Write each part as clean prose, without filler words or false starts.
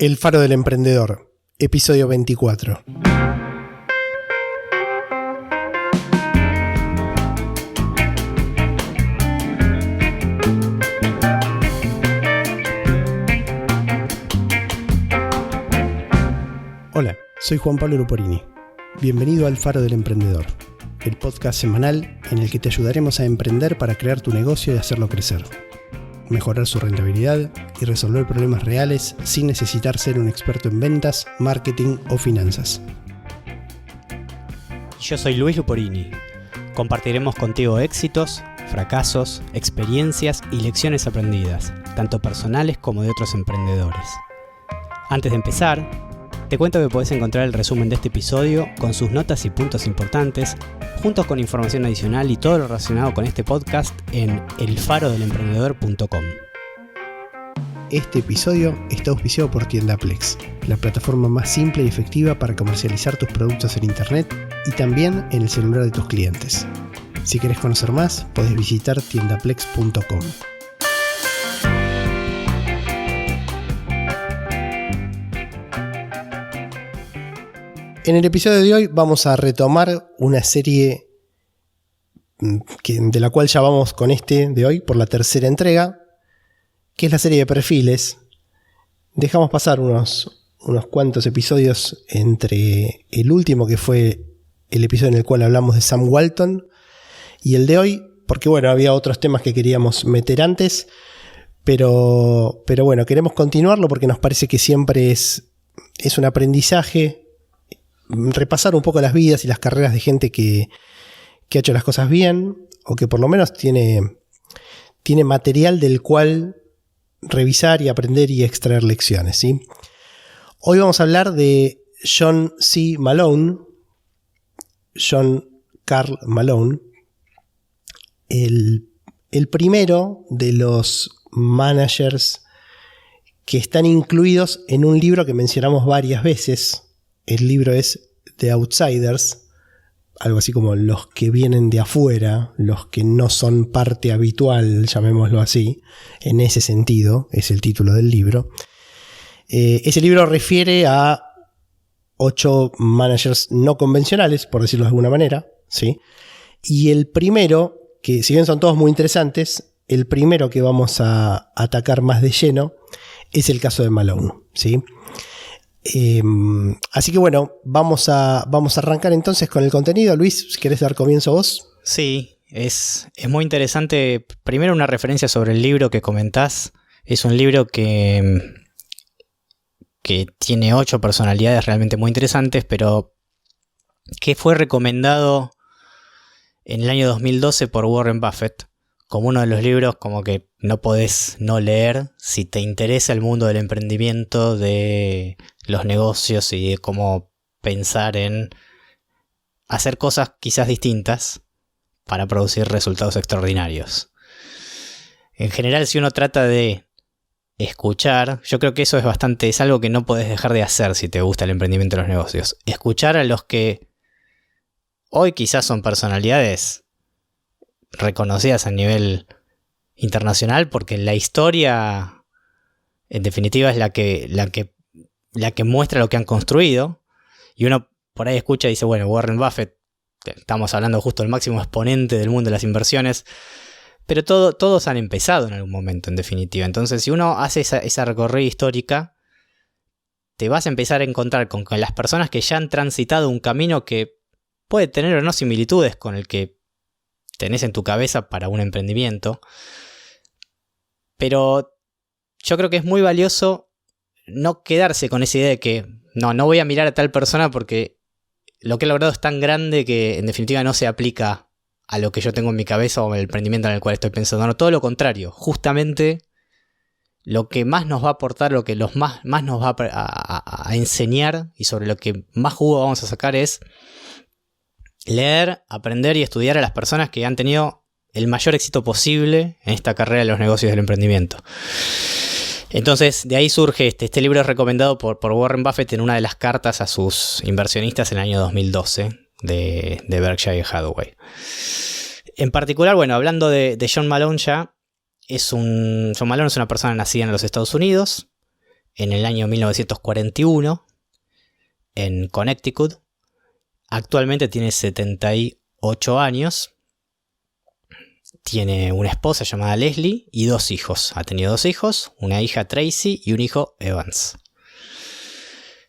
El Faro del Emprendedor, episodio 24. Hola, soy Juan Pablo Luporini. Bienvenido al Faro del Emprendedor, el podcast semanal en el que te ayudaremos a emprender para crear tu negocio y hacerlo crecer, mejorar su rentabilidad y resolver problemas reales sin necesitar ser un experto en ventas, marketing o finanzas. Yo soy Luis Luporini. Compartiremos contigo éxitos, fracasos, experiencias y lecciones aprendidas, tanto personales como de otros emprendedores. Antes de empezar, te cuento que podés encontrar el resumen de este episodio con sus notas y puntos importantes, juntos con información adicional y todo lo relacionado con este podcast en elfarodelemprendedor.com. Este episodio está auspiciado por Tiendaplex, la plataforma más simple y efectiva para comercializar tus productos en internet y también en el celular de tus clientes. Si querés conocer más, podés visitar tiendaplex.com. En el episodio de hoy vamos a retomar una serie de la cual ya vamos con este de hoy por la tercera entrega, que es la serie de perfiles. Dejamos pasar unos cuantos episodios entre el último, que fue el episodio en el cual hablamos de Sam Walton, y el de hoy, porque bueno, había otros temas que queríamos meter antes, pero bueno, queremos continuarlo porque nos parece que siempre es un aprendizaje repasar un poco las vidas y las carreras de gente que ha hecho las cosas bien, o que por lo menos tiene material del cual revisar y aprender y extraer lecciones, ¿sí? Hoy vamos a hablar de John C. Malone, John Carl Malone, el primero de los managers que están incluidos en un libro que mencionamos varias veces. El libro es The Outsiders, algo así como los que vienen de afuera, los que no son parte habitual, llamémoslo así. En ese sentido es el título del libro. Ese libro refiere a 8 managers no convencionales, por decirlo de alguna manera, ¿sí? Y el primero, que si bien son todos muy interesantes, el primero que vamos a atacar más de lleno es el caso de Malone, ¿sí? Así que bueno, vamos a arrancar entonces con el contenido. Luis, si querés dar comienzo vos. Sí, es muy interesante. Primero, una referencia sobre el libro que comentás. Es un libro que tiene 8 personalidades realmente muy interesantes, pero que fue recomendado en el año 2012 por Warren Buffett como uno de los libros como que no podés no leer si te interesa el mundo del emprendimiento, de los negocios y de cómo pensar en hacer cosas quizás distintas para producir resultados extraordinarios. En general, si uno trata de escuchar, yo creo que eso es algo que no podés dejar de hacer si te gusta el emprendimiento de los negocios. Escuchar a los que hoy quizás son personalidades reconocidas a nivel internacional, porque la historia en definitiva es la que muestra lo que han construido, y uno por ahí escucha y dice, bueno, Warren Buffett, estamos hablando justo del máximo exponente del mundo de las inversiones, pero todos han empezado en algún momento en definitiva. Entonces, si uno hace esa recorrida histórica, te vas a empezar a encontrar con las personas que ya han transitado un camino que puede tener o no similitudes con el que tenés en tu cabeza para un emprendimiento, pero yo creo que es muy valioso no quedarse con esa idea de que no voy a mirar a tal persona porque lo que he logrado es tan grande que en definitiva no se aplica a lo que yo tengo en mi cabeza o el emprendimiento en el cual estoy pensando. No, todo lo contrario. Justamente lo que más nos va a aportar, lo que más nos va a enseñar y sobre lo que más jugo vamos a sacar es leer, aprender y estudiar a las personas que han tenido el mayor éxito posible en esta carrera de los negocios del emprendimiento. Entonces, de ahí surge este libro, es recomendado por Warren Buffett en una de las cartas a sus inversionistas en el año 2012 de Berkshire Hathaway. En particular, bueno, hablando de John Malone ya, John Malone es una persona nacida en los Estados Unidos. en el año 1941 en Connecticut. Actualmente tiene 78 años. Tiene una esposa llamada Leslie y 2 hijos. Ha tenido 2 hijos, una hija Tracy y un hijo Evans.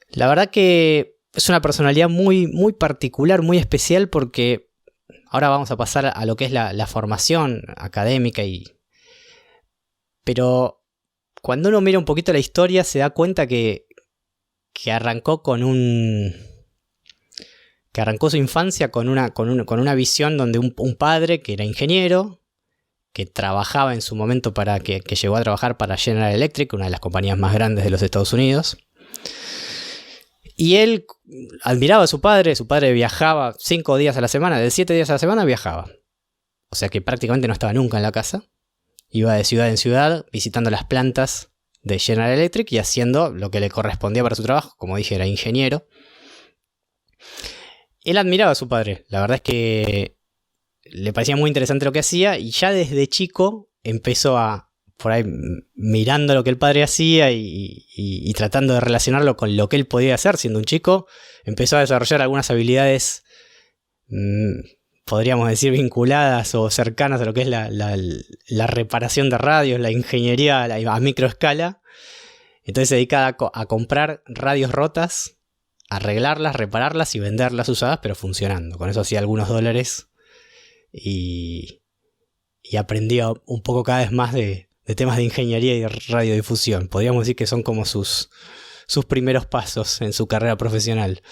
La verdad que es una personalidad muy, muy particular, muy especial, porque ahora vamos a pasar a lo que es la formación académica. Pero cuando uno mira un poquito la historia se da cuenta que arrancó que arrancó su infancia con una visión donde un padre que era ingeniero, que trabajaba en su momento que llegó a trabajar para General Electric, una de las compañías más grandes de los Estados Unidos. Y él admiraba a su padre viajaba 5 días a la semana, de 7 días a la semana viajaba. O sea que prácticamente no estaba nunca en la casa. Iba de ciudad en ciudad, visitando las plantas de General Electric y haciendo lo que le correspondía para su trabajo. Como dije, era ingeniero. Él admiraba a su padre. La verdad es que le parecía muy interesante lo que hacía y ya desde chico empezó por ahí mirando lo que el padre hacía y tratando de relacionarlo con lo que él podía hacer siendo un chico, empezó a desarrollar algunas habilidades, podríamos decir, vinculadas o cercanas a lo que es la reparación de radios, la ingeniería a microescala. Entonces se dedicaba a comprar radios rotas, arreglarlas, repararlas y venderlas usadas, pero funcionando. Con eso hacía algunos dólares y aprendía un poco cada vez más de temas de ingeniería y de radiodifusión. Podríamos decir que son como sus primeros pasos en su carrera profesional.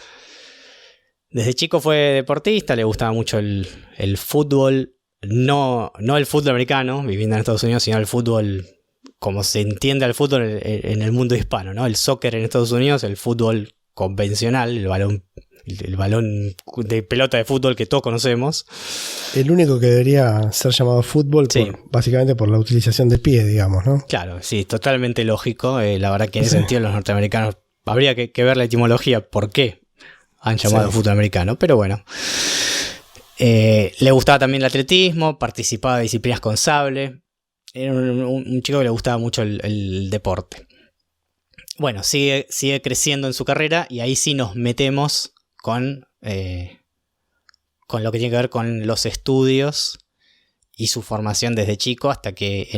Desde chico fue deportista, le gustaba mucho el fútbol, no el fútbol americano, viviendo en Estados Unidos, sino el fútbol como se entiende al fútbol en el mundo hispano, ¿no? El soccer en Estados Unidos, el fútbol convencional, el balón de pelota de fútbol que todos conocemos. El único que debería ser llamado fútbol, sí, básicamente por la utilización del pie, digamos, ¿no? Claro, sí, totalmente lógico. La verdad que en ese sentido los norteamericanos habría que ver la etimología, por qué han llamado fútbol americano, pero bueno. Le gustaba también el atletismo, participaba de disciplinas con sable. Era un chico que le gustaba mucho el deporte. Bueno, sigue creciendo en su carrera y ahí sí nos metemos con lo que tiene que ver con los estudios y su formación desde chico hasta que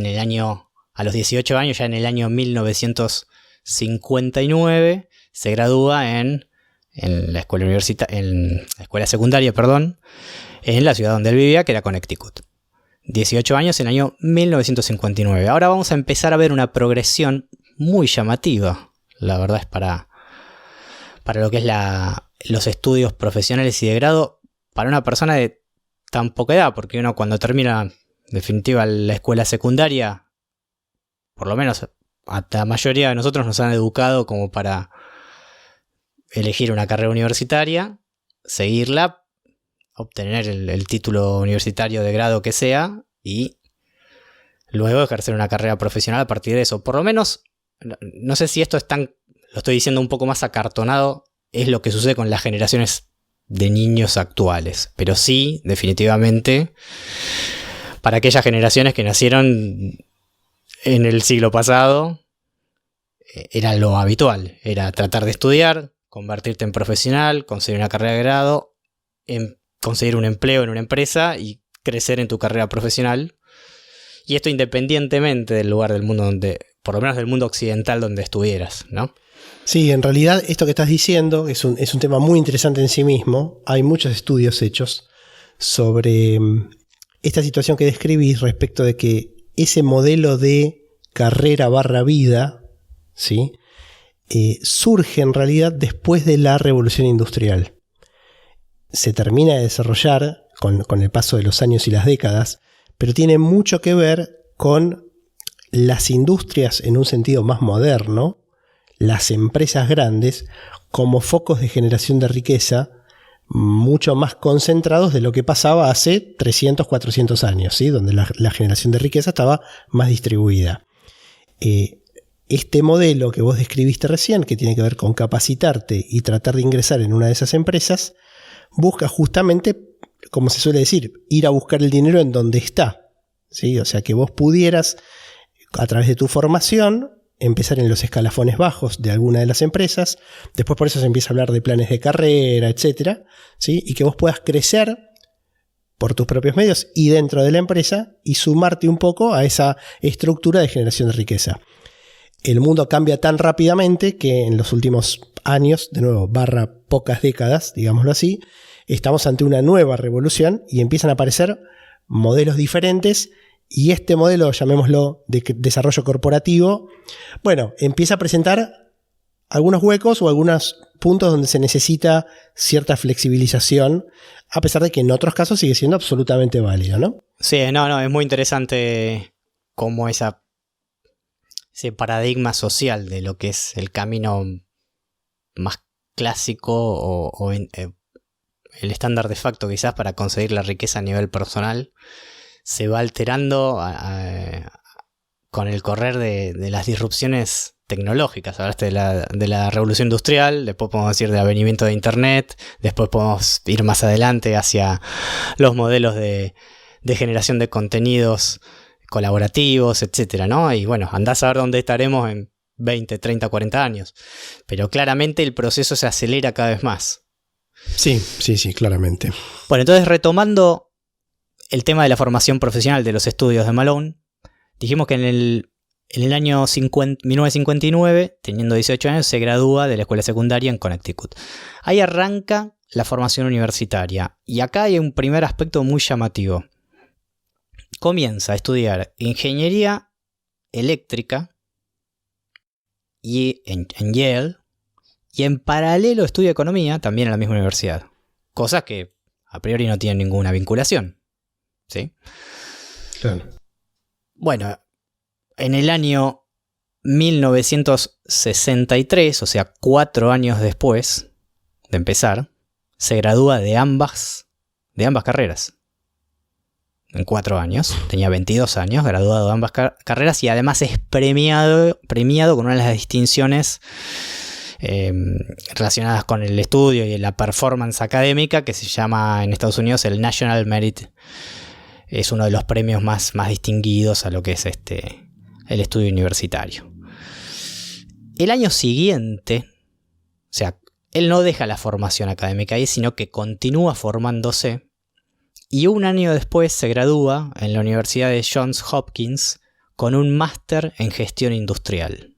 a los 18 años, ya en el año 1959, se gradúa en la escuela secundaria, en la ciudad donde él vivía, que era Connecticut. 18 años en el año 1959. Ahora vamos a empezar a ver una progresión muy llamativa. La verdad es para lo que es los estudios profesionales y de grado para una persona de tan poca edad, porque uno cuando termina en definitiva la escuela secundaria, por lo menos a la mayoría de nosotros nos han educado como para elegir una carrera universitaria, seguirla, obtener el título universitario de grado que sea y luego ejercer una carrera profesional a partir de eso. Por lo menos, no sé si esto lo estoy diciendo un poco más acartonado, es lo que sucede con las generaciones de niños actuales. Pero sí, definitivamente, para aquellas generaciones que nacieron en el siglo pasado, era lo habitual. Era tratar de estudiar, convertirte en profesional, conseguir una carrera de grado, conseguir un empleo en una empresa y crecer en tu carrera profesional. Y esto independientemente del lugar del mundo por lo menos del mundo occidental donde estuvieras, ¿no? Sí, en realidad esto que estás diciendo es un tema muy interesante en sí mismo. Hay muchos estudios hechos sobre esta situación que describís respecto de que ese modelo de carrera / vida, ¿sí? Surge en realidad después de la Revolución Industrial. Se termina de desarrollar con el paso de los años y las décadas, pero tiene mucho que ver con las industrias en un sentido más moderno, las empresas grandes, como focos de generación de riqueza mucho más concentrados de lo que pasaba hace 300, 400 años, ¿sí? Donde la generación de riqueza estaba más distribuida. Este modelo que vos describiste recién, que tiene que ver con capacitarte y tratar de ingresar en una de esas empresas, busca justamente, como se suele decir, ir a buscar el dinero en donde está, ¿sí? O sea, que vos pudieras, a través de tu formación, empezar en los escalafones bajos de alguna de las empresas. Después por eso se empieza a hablar de planes de carrera, etcétera, ¿sí? Y que vos puedas crecer por tus propios medios y dentro de la empresa y sumarte un poco a esa estructura de generación de riqueza. El mundo cambia tan rápidamente que en los últimos años, de nuevo, pocas décadas, digámoslo así, estamos ante una nueva revolución y empiezan a aparecer modelos diferentes. Y este modelo, llamémoslo de desarrollo corporativo, bueno, empieza a presentar algunos huecos o algunos puntos donde se necesita cierta flexibilización, a pesar de que en otros casos sigue siendo absolutamente válido, ¿no? Sí, es muy interesante cómo ese paradigma social de lo que es el camino más clásico o el estándar de facto quizás para conseguir la riqueza a nivel personal se va alterando con el correr de las disrupciones tecnológicas. Hablaste de la revolución industrial, después podemos decir del advenimiento de Internet, después podemos ir más adelante hacia los modelos de generación de contenidos colaborativos, etcétera, ¿no? Y bueno, andás a ver dónde estaremos en 20, 30, 40 años. Pero claramente el proceso se acelera cada vez más. Sí, claramente. Bueno, entonces retomando el tema de la formación profesional de los estudios de Malone, dijimos que en el año 1959, teniendo 18 años, se gradúa de la escuela secundaria en Connecticut. Ahí arranca la formación universitaria. Y acá hay un primer aspecto muy llamativo. Comienza a estudiar ingeniería eléctrica y en Yale, y en paralelo estudia economía también en la misma universidad. Cosas que a priori no tienen ninguna vinculación. ¿Sí? Claro. Bueno, en el año 1963, o sea, 4 años después de empezar, se gradúa de ambas carreras. En 4 años, tenía 22 años, graduado de ambas carreras y además es premiado con una de las distinciones relacionadas con el estudio y la performance académica que se llama en Estados Unidos el National Merit. Es uno de los premios más distinguidos a lo que es el estudio universitario. El año siguiente, o sea, él no deja la formación académica ahí, sino que continúa formándose. Y un año después se gradúa en la Universidad de Johns Hopkins con un máster en gestión industrial.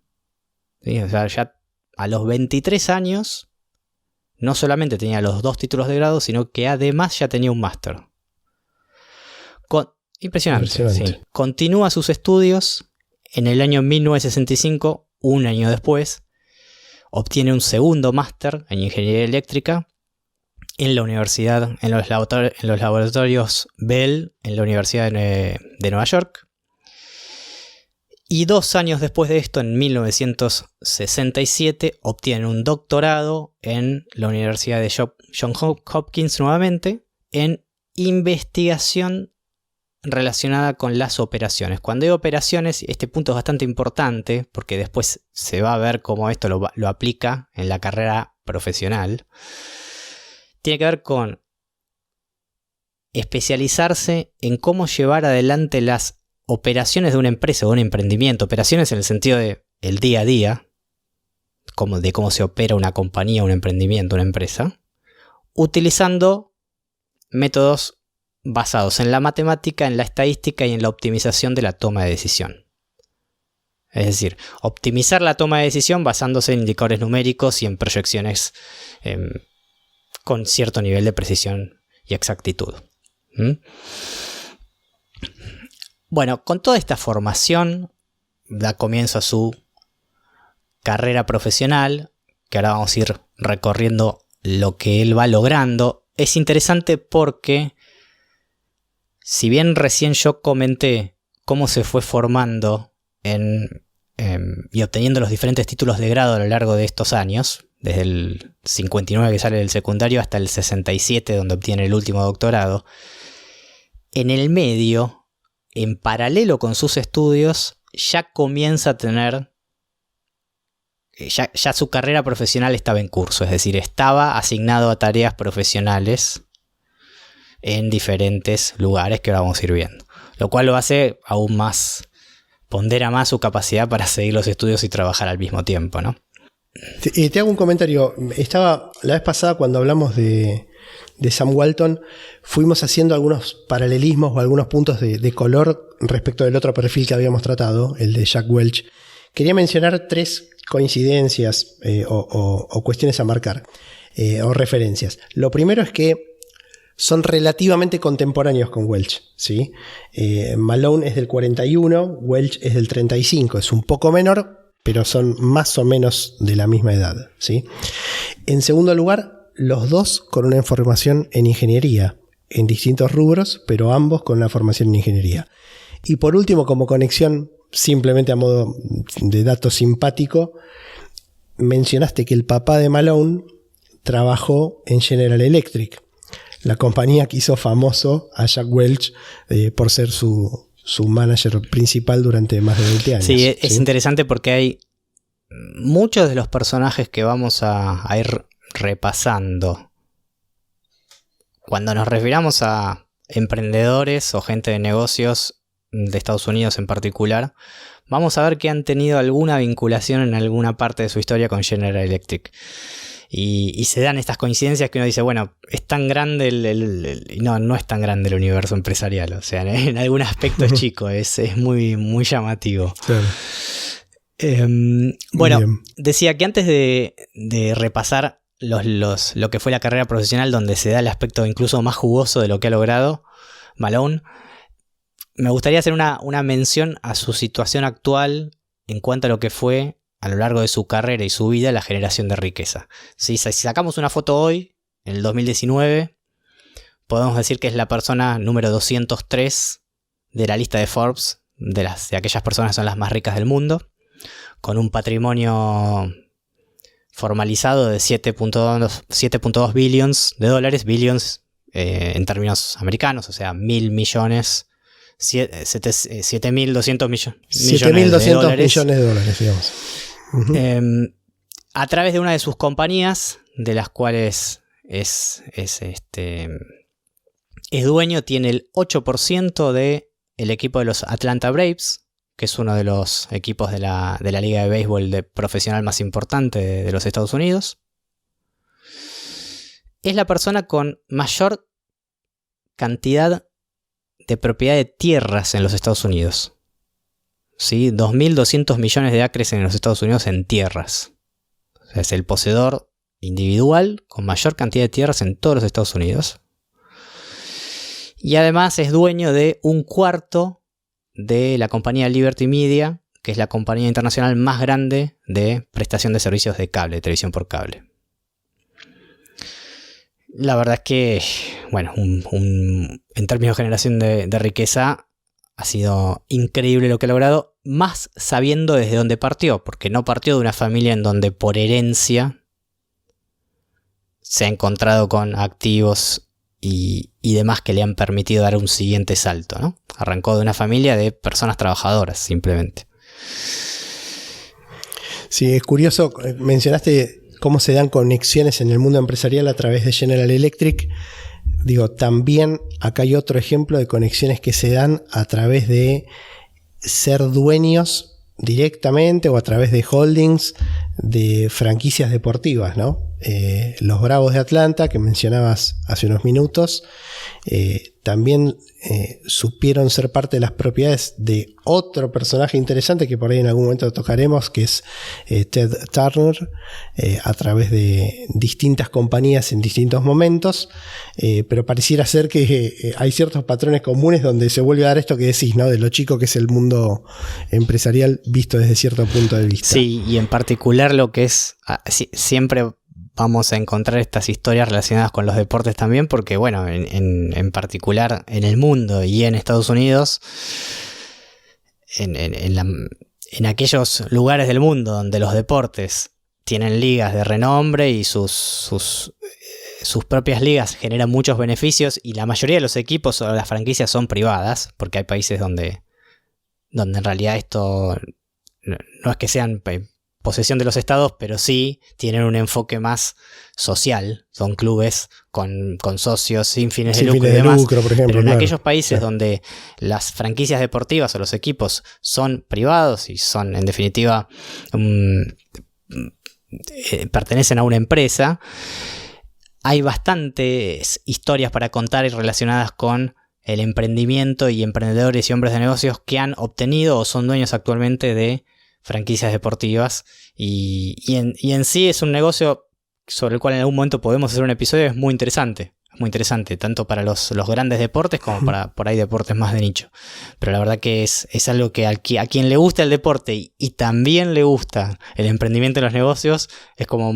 ¿Sí? O sea, ya a los 23 años no solamente tenía los 2 títulos de grado, sino que además ya tenía un máster. Impresionante. Sí. Continúa sus estudios. En el año 1965, un año después, obtiene un segundo máster en ingeniería eléctrica en la universidad, en los laboratorios Bell, en la Universidad de Nueva York. Y 2 años después de esto, en 1967, obtiene un doctorado en la Universidad de Johns Hopkins nuevamente, en investigación relacionada con las operaciones. Cuando hay operaciones, este punto es bastante importante porque después se va a ver cómo esto lo aplica en la carrera profesional. Tiene que ver con especializarse en cómo llevar adelante las operaciones de una empresa o un emprendimiento. Operaciones en el sentido de el día a día, de cómo se opera una compañía, un emprendimiento, una empresa, utilizando métodos basados en la matemática, en la estadística y en la optimización de la toma de decisión. Es decir, optimizar la toma de decisión basándose en indicadores numéricos y en proyecciones con cierto nivel de precisión y exactitud. Bueno, con toda esta formación da comienzo a su carrera profesional, que ahora vamos a ir recorriendo lo que él va logrando. Es interesante porque si bien recién yo comenté cómo se fue formando y obteniendo los diferentes títulos de grado a lo largo de estos años, desde el 59 que sale del secundario hasta el 67 donde obtiene el último doctorado, en el medio, en paralelo con sus estudios, ya comienza a tener, ya su carrera profesional estaba en curso, es decir, estaba asignado a tareas profesionales en diferentes lugares que ahora vamos a ir viendo. Lo cual lo hace aún más pondera más su capacidad para seguir los estudios y trabajar al mismo tiempo, ¿no? Te hago un comentario. La vez pasada cuando hablamos de Sam Walton, fuimos haciendo algunos paralelismos o algunos puntos de color respecto del otro perfil que habíamos tratado, el de Jack Welch. Quería mencionar 3 coincidencias o cuestiones a marcar, o referencias. Lo primero es que son relativamente contemporáneos con Welch, ¿sí? Malone es del 41, Welch es del 35, es un poco menor, pero son más o menos de la misma edad, ¿sí? En segundo lugar, los dos con una formación en ingeniería, en distintos rubros, pero ambos con una formación en ingeniería. Y por último, como conexión, simplemente a modo de dato simpático, mencionaste que el papá de Malone trabajó en General Electric, la compañía que hizo famoso a Jack Welch por ser su manager principal durante más de 20 años. Sí, es interesante porque hay muchos de los personajes que vamos a ir repasando. Cuando nos refiramos a emprendedores o gente de negocios de Estados Unidos en particular, vamos a ver que han tenido alguna vinculación en alguna parte de su historia con General Electric. Y se dan estas coincidencias que uno dice, bueno, es tan grande no es tan grande el universo empresarial. O sea, en algún aspecto es chico, es muy, muy llamativo. Claro. Bueno, decía que antes de repasar lo que fue la carrera profesional, donde se da el aspecto incluso más jugoso de lo que ha logrado Malone, me gustaría hacer una mención a su situación actual en cuanto a lo que fue a lo largo de su carrera y su vida la generación de riqueza. Si sacamos una foto hoy, en el 2019, podemos decir que es la persona número 203 de la lista de Forbes, de aquellas personas que son las más ricas del mundo, con un patrimonio formalizado de 7.2 billions de dólares, billions en términos americanos, o sea, 1.000 millones, 7.200 millones de dólares, digamos. Uh-huh. A través de una de sus compañías, de las cuales es dueño, tiene el 8% del equipo de los Atlanta Braves, que es uno de los equipos de la liga de béisbol profesional más importante de los Estados Unidos. Es la persona con mayor cantidad de propiedad de tierras en los Estados Unidos. ¿Sí? 2.200 millones de acres en los Estados Unidos en tierras. O sea, es el poseedor individual con mayor cantidad de tierras en todos los Estados Unidos. Y además es dueño de 1/4 de la compañía Liberty Media, que es la compañía internacional más grande de prestación de servicios de cable, de televisión por cable. La verdad es que, bueno, en términos de generación de riqueza, ha sido increíble lo que ha logrado, más sabiendo desde dónde partió, porque no partió de una familia en donde por herencia se ha encontrado con activos y demás que le han permitido dar un siguiente salto, ¿no? Arrancó de una familia de personas trabajadoras, simplemente. Sí, es curioso, mencionaste cómo se dan conexiones en el mundo empresarial a través de General Electric. Digo, también acá hay otro ejemplo de conexiones que se dan a través de ser dueños directamente o a través de holdings de franquicias deportivas, ¿no? Los Bravos de Atlanta, que mencionabas hace unos minutos, también supieron ser parte de las propiedades de otro personaje interesante que por ahí en algún momento tocaremos, que es Ted Turner, a través de distintas compañías en distintos momentos, pero pareciera ser que hay ciertos patrones comunes donde se vuelve a dar esto que decís, ¿no? De lo chico que es el mundo empresarial visto desde cierto punto de vista. Sí, y en particular lo que es, siempre vamos a encontrar estas historias relacionadas con los deportes también, porque bueno, en particular en el mundo y en Estados Unidos, en aquellos lugares del mundo donde los deportes tienen ligas de renombre y sus propias ligas generan muchos beneficios, y la mayoría de los equipos o las franquicias son privadas, porque hay países donde en realidad esto no es que sean posesión de los estados, pero sí tienen un enfoque más social. Son clubes con socios sin fines de lucro y demás. Por ejemplo, pero en claro, aquellos países claro, donde las franquicias deportivas o los equipos son privados y son en definitiva pertenecen a una empresa, hay bastantes historias para contar y relacionadas con el emprendimiento y emprendedores y hombres de negocios que han obtenido o son dueños actualmente de franquicias deportivas y en sí es un negocio sobre el cual en algún momento podemos hacer un episodio. Es muy interesante tanto para los grandes deportes como para por ahí deportes más de nicho, pero la verdad que es algo que a quien le gusta el deporte y también le gusta el emprendimiento en los negocios es como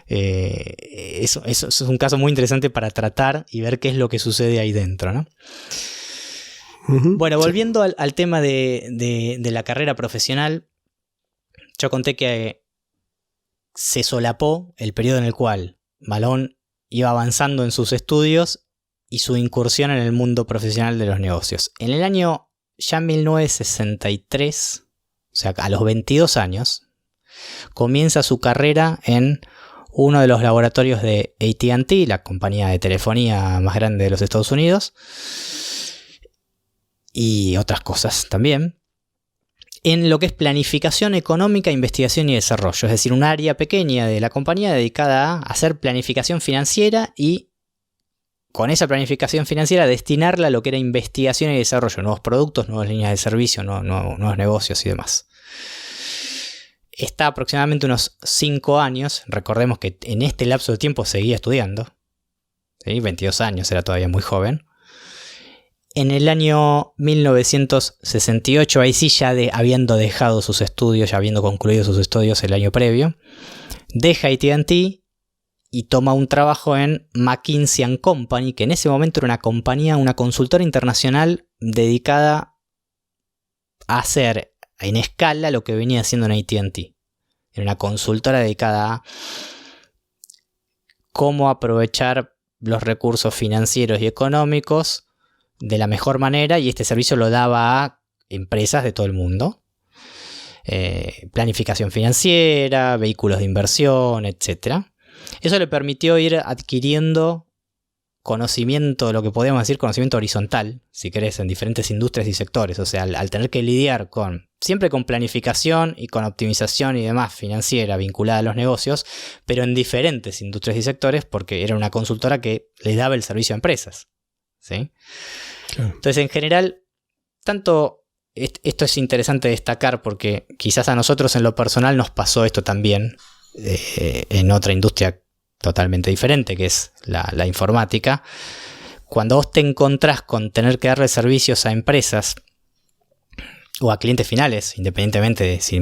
eso es un caso muy interesante para tratar y ver qué es lo que sucede ahí dentro, ¿no? Bueno, volviendo al tema de la carrera profesional, yo conté que se solapó el periodo en el cual Malone iba avanzando en sus estudios y su incursión en el mundo profesional de los negocios. En el año ya 1963, o sea, a los 22 años, comienza su carrera en uno de los laboratorios de AT&T, la compañía de telefonía más grande de los Estados Unidos, y otras cosas también, en lo que es planificación económica, investigación y desarrollo, es decir, un área pequeña de la compañía dedicada a hacer planificación financiera y con esa planificación financiera destinarla a lo que era investigación y desarrollo, nuevos productos, nuevas líneas de servicio, nuevos negocios y demás. Está aproximadamente unos 5 años, recordemos que en este lapso de tiempo seguía estudiando, ¿sí? 22 años, era todavía muy joven. En el año 1968, ahí sí ya habiendo dejado sus estudios, ya habiendo concluido sus estudios el año previo, deja AT&T y toma un trabajo en McKinsey & Company, que en ese momento era una compañía, una consultora internacional dedicada a hacer en escala lo que venía haciendo en AT&T. Era una consultora dedicada a cómo aprovechar los recursos financieros y económicos de la mejor manera, y este servicio lo daba a empresas de todo el mundo. Planificación financiera, vehículos de inversión, etc. Eso le permitió ir adquiriendo conocimiento, lo que podríamos decir conocimiento horizontal, si querés, en diferentes industrias y sectores. O sea, al tener que lidiar siempre con planificación y con optimización y demás financiera vinculada a los negocios, pero en diferentes industrias y sectores, porque era una consultora que le daba el servicio a empresas, ¿sí? Claro. Entonces, en general, tanto esto es interesante destacar porque quizás a nosotros en lo personal nos pasó esto también en otra industria totalmente diferente, que es la informática. Cuando vos te encontrás con tener que darle servicios a empresas o a clientes finales, independientemente de si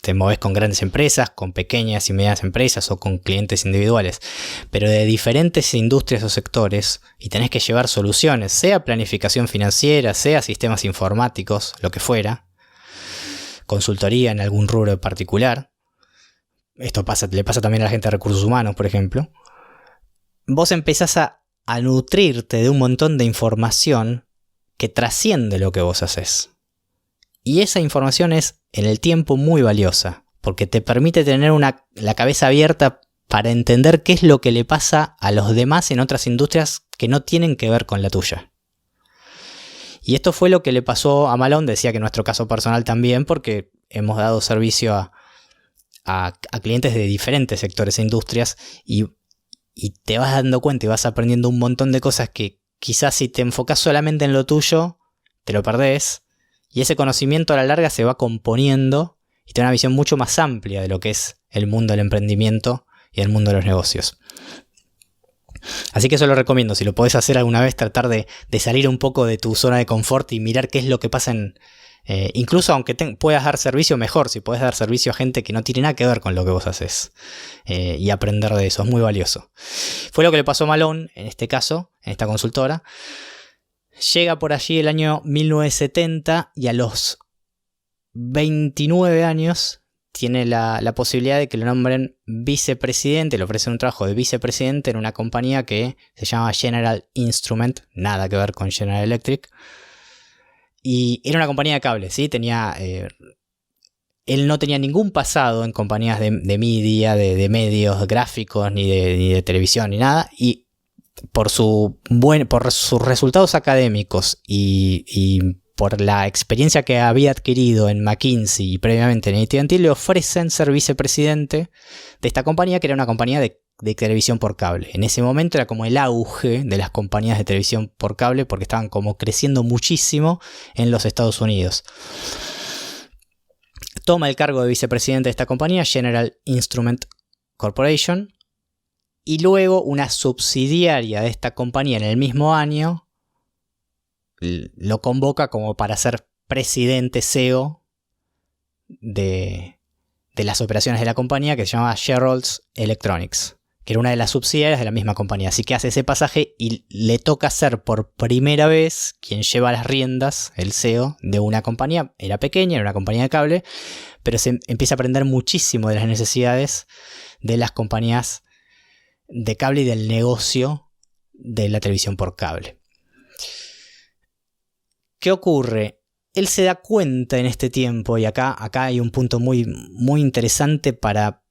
te movés con grandes empresas, con pequeñas y medianas empresas o con clientes individuales, pero de diferentes industrias o sectores, y tenés que llevar soluciones, sea planificación financiera, sea sistemas informáticos, lo que fuera, consultoría en algún rubro en particular. Esto le pasa también a la gente de recursos humanos, por ejemplo. Vos empezás a nutrirte de un montón de información que trasciende lo que vos haces. Y esa información es en el tiempo muy valiosa, porque te permite tener la cabeza abierta para entender qué es lo que le pasa a los demás en otras industrias que no tienen que ver con la tuya. Y esto fue lo que le pasó a Malone, decía que en nuestro caso personal también, porque hemos dado servicio a clientes de diferentes sectores e industrias y te vas dando cuenta y vas aprendiendo un montón de cosas que quizás si te enfocas solamente en lo tuyo, te lo perdés. Y ese conocimiento a la larga se va componiendo y te da una visión mucho más amplia de lo que es el mundo del emprendimiento y el mundo de los negocios. Así que eso lo recomiendo. Si lo podés hacer alguna vez, tratar de salir un poco de tu zona de confort y mirar qué es lo que pasa incluso aunque puedas dar servicio, mejor si podés dar servicio a gente que no tiene nada que ver con lo que vos haces. Y aprender de eso es muy valioso. Fue lo que le pasó a Malone, en este caso, en esta consultora. Llega por allí el año 1970 y a los 29 años tiene la posibilidad de que lo nombren vicepresidente, le ofrecen un trabajo de vicepresidente en una compañía que se llama General Instrument, nada que ver con General Electric, y era una compañía de cables, ¿sí? Tenía él no tenía ningún pasado en compañías de media, de medios gráficos, ni de televisión, ni nada, y por sus resultados académicos y por la experiencia que había adquirido en McKinsey y previamente en AT&T, le ofrecen ser vicepresidente de esta compañía, que era una compañía de televisión por cable. En ese momento era como el auge de las compañías de televisión por cable, porque estaban como creciendo muchísimo en los Estados Unidos. Toma el cargo de vicepresidente de esta compañía, General Instrument Corporation, y luego una subsidiaria de esta compañía en el mismo año lo convoca como para ser presidente CEO de las operaciones de la compañía, que se llama Sherrolds Electronics, que era una de las subsidiarias de la misma compañía. Así que hace ese pasaje y le toca ser por primera vez quien lleva las riendas, el CEO de una compañía. Era pequeña, era una compañía de cable, pero se empieza a aprender muchísimo de las necesidades de las compañías de cable y del negocio de la televisión por cable. ¿Qué ocurre? Él se da cuenta en este tiempo, y acá hay un punto muy, muy interesante para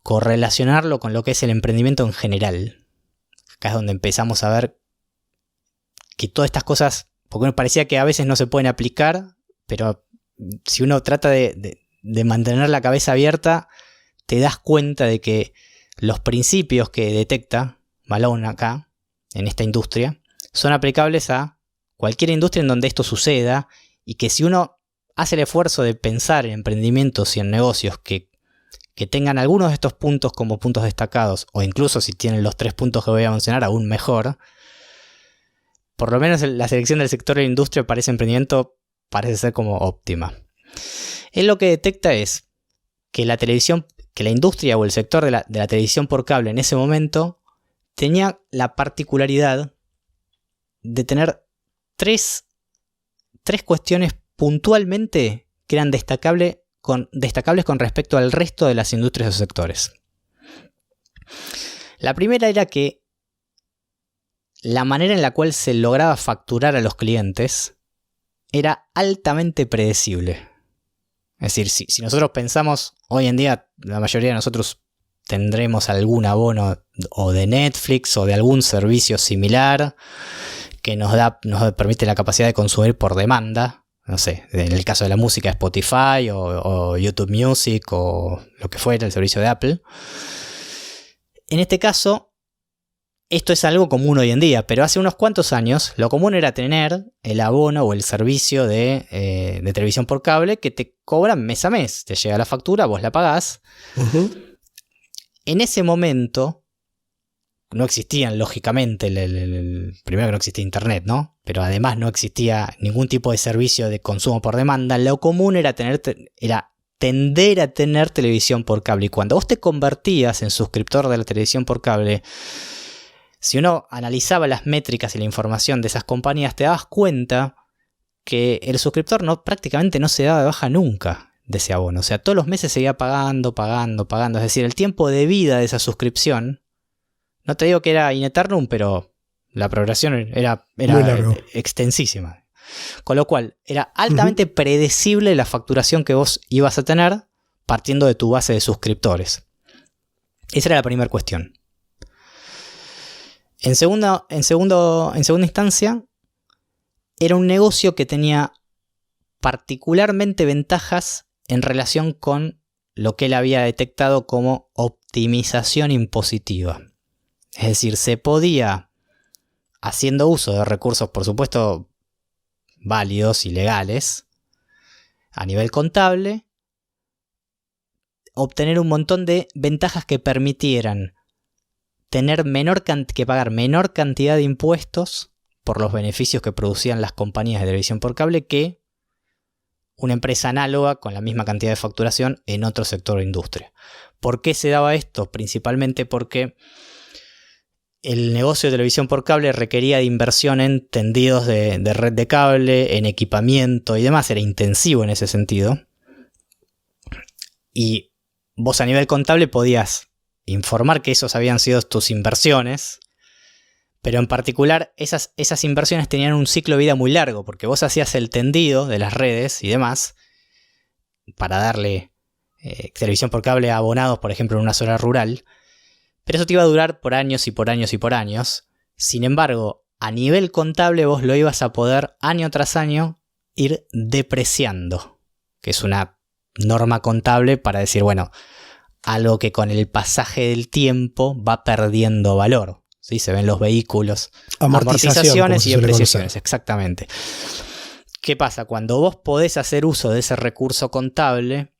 correlacionarlo con lo que es el emprendimiento en general. Acá es donde empezamos a ver que todas estas cosas, porque me parecía que a veces no se pueden aplicar, pero si uno trata de mantener la cabeza abierta, te das cuenta de que los principios que detecta Malone acá, en esta industria, son aplicables a cualquier industria en donde esto suceda, y que si uno hace el esfuerzo de pensar en emprendimientos y en negocios que tengan algunos de estos puntos como puntos destacados, o incluso si tienen los 3 puntos que voy a mencionar, aún mejor, por lo menos la selección del sector de la industria para ese emprendimiento parece ser como óptima. Él lo que detecta es que la industria o el sector de la televisión por cable en ese momento tenía la particularidad de tener tres cuestiones puntualmente que eran destacables con respecto al resto de las industrias o sectores. La primera era que la manera en la cual se lograba facturar a los clientes era altamente predecible. Es decir, si nosotros pensamos, hoy en día la mayoría de nosotros tendremos algún abono o de Netflix o de algún servicio similar que nos permite la capacidad de consumir por demanda. No sé, en el caso de la música, Spotify o YouTube Music o lo que fuera, el servicio de Apple. En este caso, esto es algo común hoy en día, pero hace unos cuantos años lo común era tener el abono o el servicio de televisión por cable que te cobran mes a mes. Te llega la factura, vos la pagás. Uh-huh. En ese momento no existían, lógicamente, primero que no existía internet, ¿no? Pero además no existía ningún tipo de servicio de consumo por demanda. Lo común era tender a tener televisión por cable. Y cuando vos te convertías en suscriptor de la televisión por cable, si uno analizaba las métricas y la información de esas compañías, te dabas cuenta que el suscriptor prácticamente no se daba de baja nunca de ese abono. O sea, todos los meses seguía pagando. Es decir, el tiempo de vida de esa suscripción, no te digo que era in eternum, pero la progresión era extensísima. Con lo cual, era altamente predecible la facturación que vos ibas a tener partiendo de tu base de suscriptores. Esa era la primera cuestión. En segunda instancia, era un negocio que tenía particularmente ventajas en relación con lo que él había detectado como optimización impositiva. Es decir, se podía, haciendo uso de recursos, por supuesto, válidos y legales, a nivel contable, obtener un montón de ventajas que permitieran tener que pagar menor cantidad de impuestos por los beneficios que producían las compañías de televisión por cable que una empresa análoga con la misma cantidad de facturación en otro sector de industria. ¿Por qué se daba esto? Principalmente porque el negocio de televisión por cable requería de inversión en tendidos de red de cable, en equipamiento y demás. Era intensivo en ese sentido. Y vos a nivel contable podías informar que esos habían sido tus inversiones, pero en particular esas inversiones tenían un ciclo de vida muy largo, porque vos hacías el tendido de las redes y demás para darle televisión por cable a abonados, por ejemplo, en una zona rural. Pero eso te iba a durar por años y por años y por años. Sin embargo, a nivel contable vos lo ibas a poder año tras año ir depreciando, que es una norma contable para decir, bueno, algo que con el pasaje del tiempo va perdiendo valor. ¿Sí? Se ven los vehículos, amortizaciones y depreciaciones, exactamente. ¿Qué pasa? Cuando vos podés hacer uso de ese recurso contable,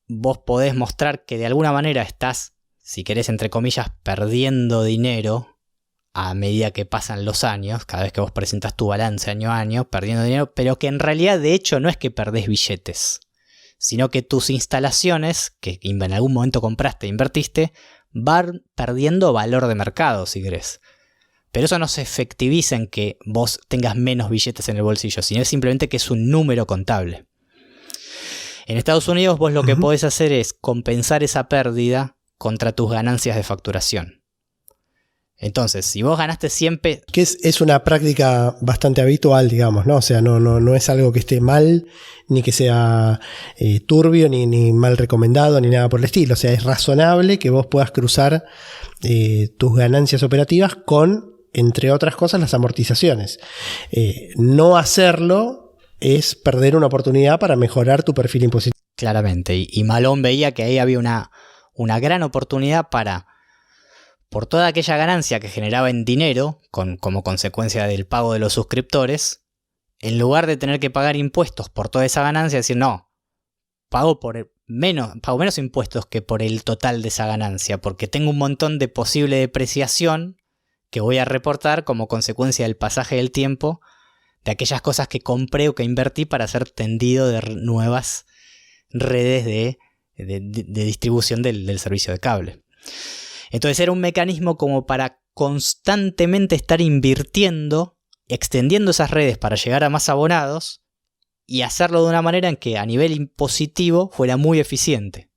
vos podés mostrar que de alguna manera estás, si querés, entre comillas, perdiendo dinero a medida que pasan los años, cada vez que vos presentas tu balance año a año, perdiendo dinero, pero que en realidad de hecho no es que perdés billetes, sino que tus instalaciones, que en algún momento compraste e invertiste, van perdiendo valor de mercado, si querés. Pero eso no se efectiviza en que vos tengas menos billetes en el bolsillo, sino simplemente que es un número contable. En Estados Unidos vos lo que podés hacer es compensar esa pérdida contra tus ganancias de facturación. Entonces, si vos ganaste 100 pesos... Que es una práctica bastante habitual, digamos, ¿no? O sea, no es algo que esté mal, ni que sea turbio, ni mal recomendado, ni nada por el estilo. O sea, es razonable que vos puedas cruzar tus ganancias operativas con, entre otras cosas, las amortizaciones. No hacerlo es perder una oportunidad para mejorar tu perfil impositivo. Claramente, y Malone veía que ahí había una gran oportunidad para... Por toda aquella ganancia que generaba en dinero, como consecuencia del pago de los suscriptores, en lugar de tener que pagar impuestos por toda esa ganancia, decir, no, pago menos impuestos que por el total de esa ganancia, porque tengo un montón de posible depreciación que voy a reportar como consecuencia del pasaje del tiempo de aquellas cosas que compré o que invertí para hacer tendido de nuevas redes de distribución del servicio de cable. Entonces era un mecanismo como para constantemente estar invirtiendo, extendiendo esas redes para llegar a más abonados y hacerlo de una manera en que a nivel impositivo fuera muy eficiente,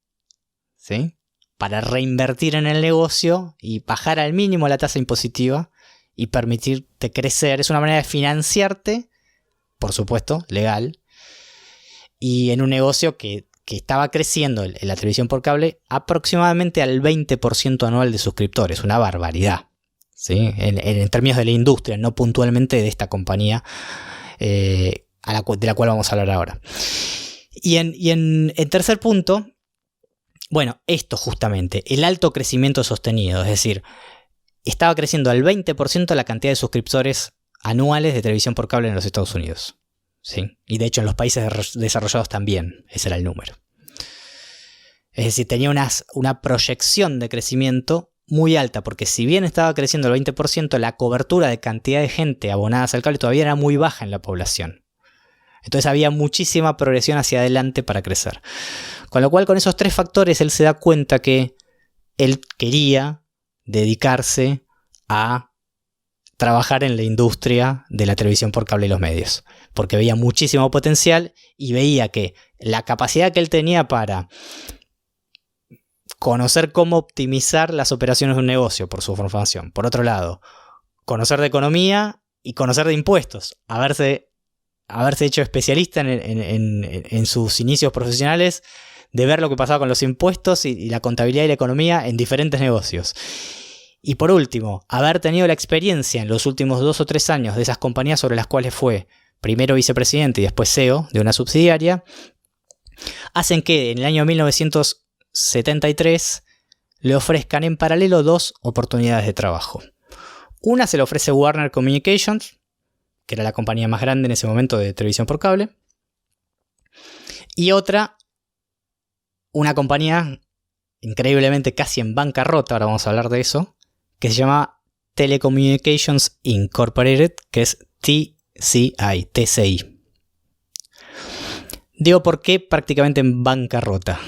¿sí? Para reinvertir en el negocio y bajar al mínimo la tasa impositiva y permitirte crecer. Es una manera de financiarte, por supuesto, legal, y en un negocio que estaba creciendo en la televisión por cable aproximadamente al 20% anual de suscriptores, una barbaridad, ¿sí? En términos de la industria, no puntualmente de esta compañía de la cual vamos a hablar ahora. Y en tercer punto, bueno, esto justamente, el alto crecimiento sostenido, es decir, estaba creciendo al 20% la cantidad de suscriptores anuales de televisión por cable en los Estados Unidos. ¿Sí? Y de hecho en los países desarrollados también ese era el número. Es decir, tenía una proyección de crecimiento muy alta, porque si bien estaba creciendo el 20%, la cobertura de cantidad de gente abonadas al cable todavía era muy baja en la población. Entonces había muchísima progresión hacia adelante para crecer. Con lo cual, con esos tres factores, él se da cuenta que él quería dedicarse a trabajar en la industria de la televisión por cable y los medios, porque veía muchísimo potencial y veía que la capacidad que él tenía para conocer cómo optimizar las operaciones de un negocio por su formación, por otro lado, conocer de economía y conocer de impuestos, haberse hecho especialista en sus inicios profesionales, de ver lo que pasaba con los impuestos y la contabilidad y la economía en diferentes negocios. Y por último, haber tenido la experiencia en los últimos 2 o 3 años de esas compañías sobre las cuales fue primero vicepresidente y después CEO de una subsidiaria, hacen que en el año 1973 le ofrezcan en paralelo 2 oportunidades de trabajo. Una se le ofrece Warner Communications, que era la compañía más grande en ese momento de televisión por cable, y otra, una compañía increíblemente casi en bancarrota, ahora vamos a hablar de eso, que se llama Telecommunications Incorporated, que es TCI. Digo, ¿por qué prácticamente en bancarrota?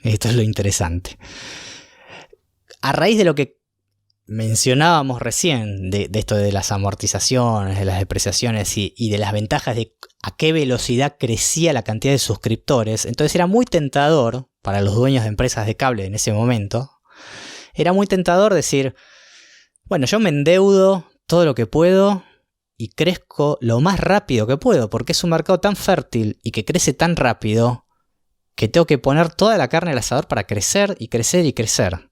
Esto es lo interesante. A raíz de lo que mencionábamos recién, de esto de las amortizaciones, de las depreciaciones y de las ventajas de a qué velocidad crecía la cantidad de suscriptores, entonces era muy tentador para los dueños de empresas de cable en ese momento, era muy tentador decir, bueno, yo me endeudo todo lo que puedo y crezco lo más rápido que puedo, porque es un mercado tan fértil y que crece tan rápido que tengo que poner toda la carne al asador para crecer y crecer y crecer.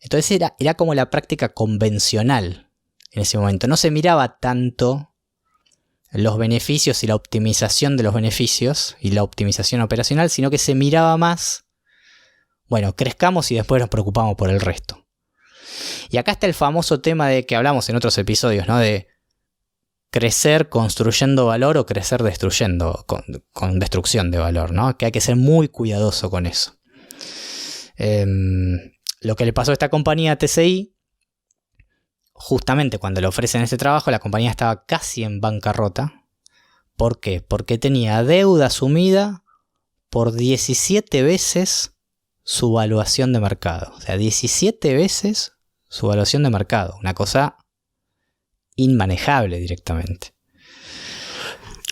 Entonces era como la práctica convencional en ese momento. No se miraba tanto los beneficios y la optimización de los beneficios y la optimización operacional, sino que se miraba más, bueno, crezcamos y después nos preocupamos por el resto. Y acá está el famoso tema de que hablamos en otros episodios, ¿no? De crecer construyendo valor o crecer destruyendo, con destrucción de valor, ¿no? Que hay que ser muy cuidadoso con eso. Lo que le pasó a esta compañía TCI, justamente cuando le ofrecen este trabajo, la compañía estaba casi en bancarrota. ¿Por qué? Porque tenía deuda asumida por 17 veces su valuación de mercado. O sea, 17 veces su valuación de mercado. Una cosa inmanejable directamente.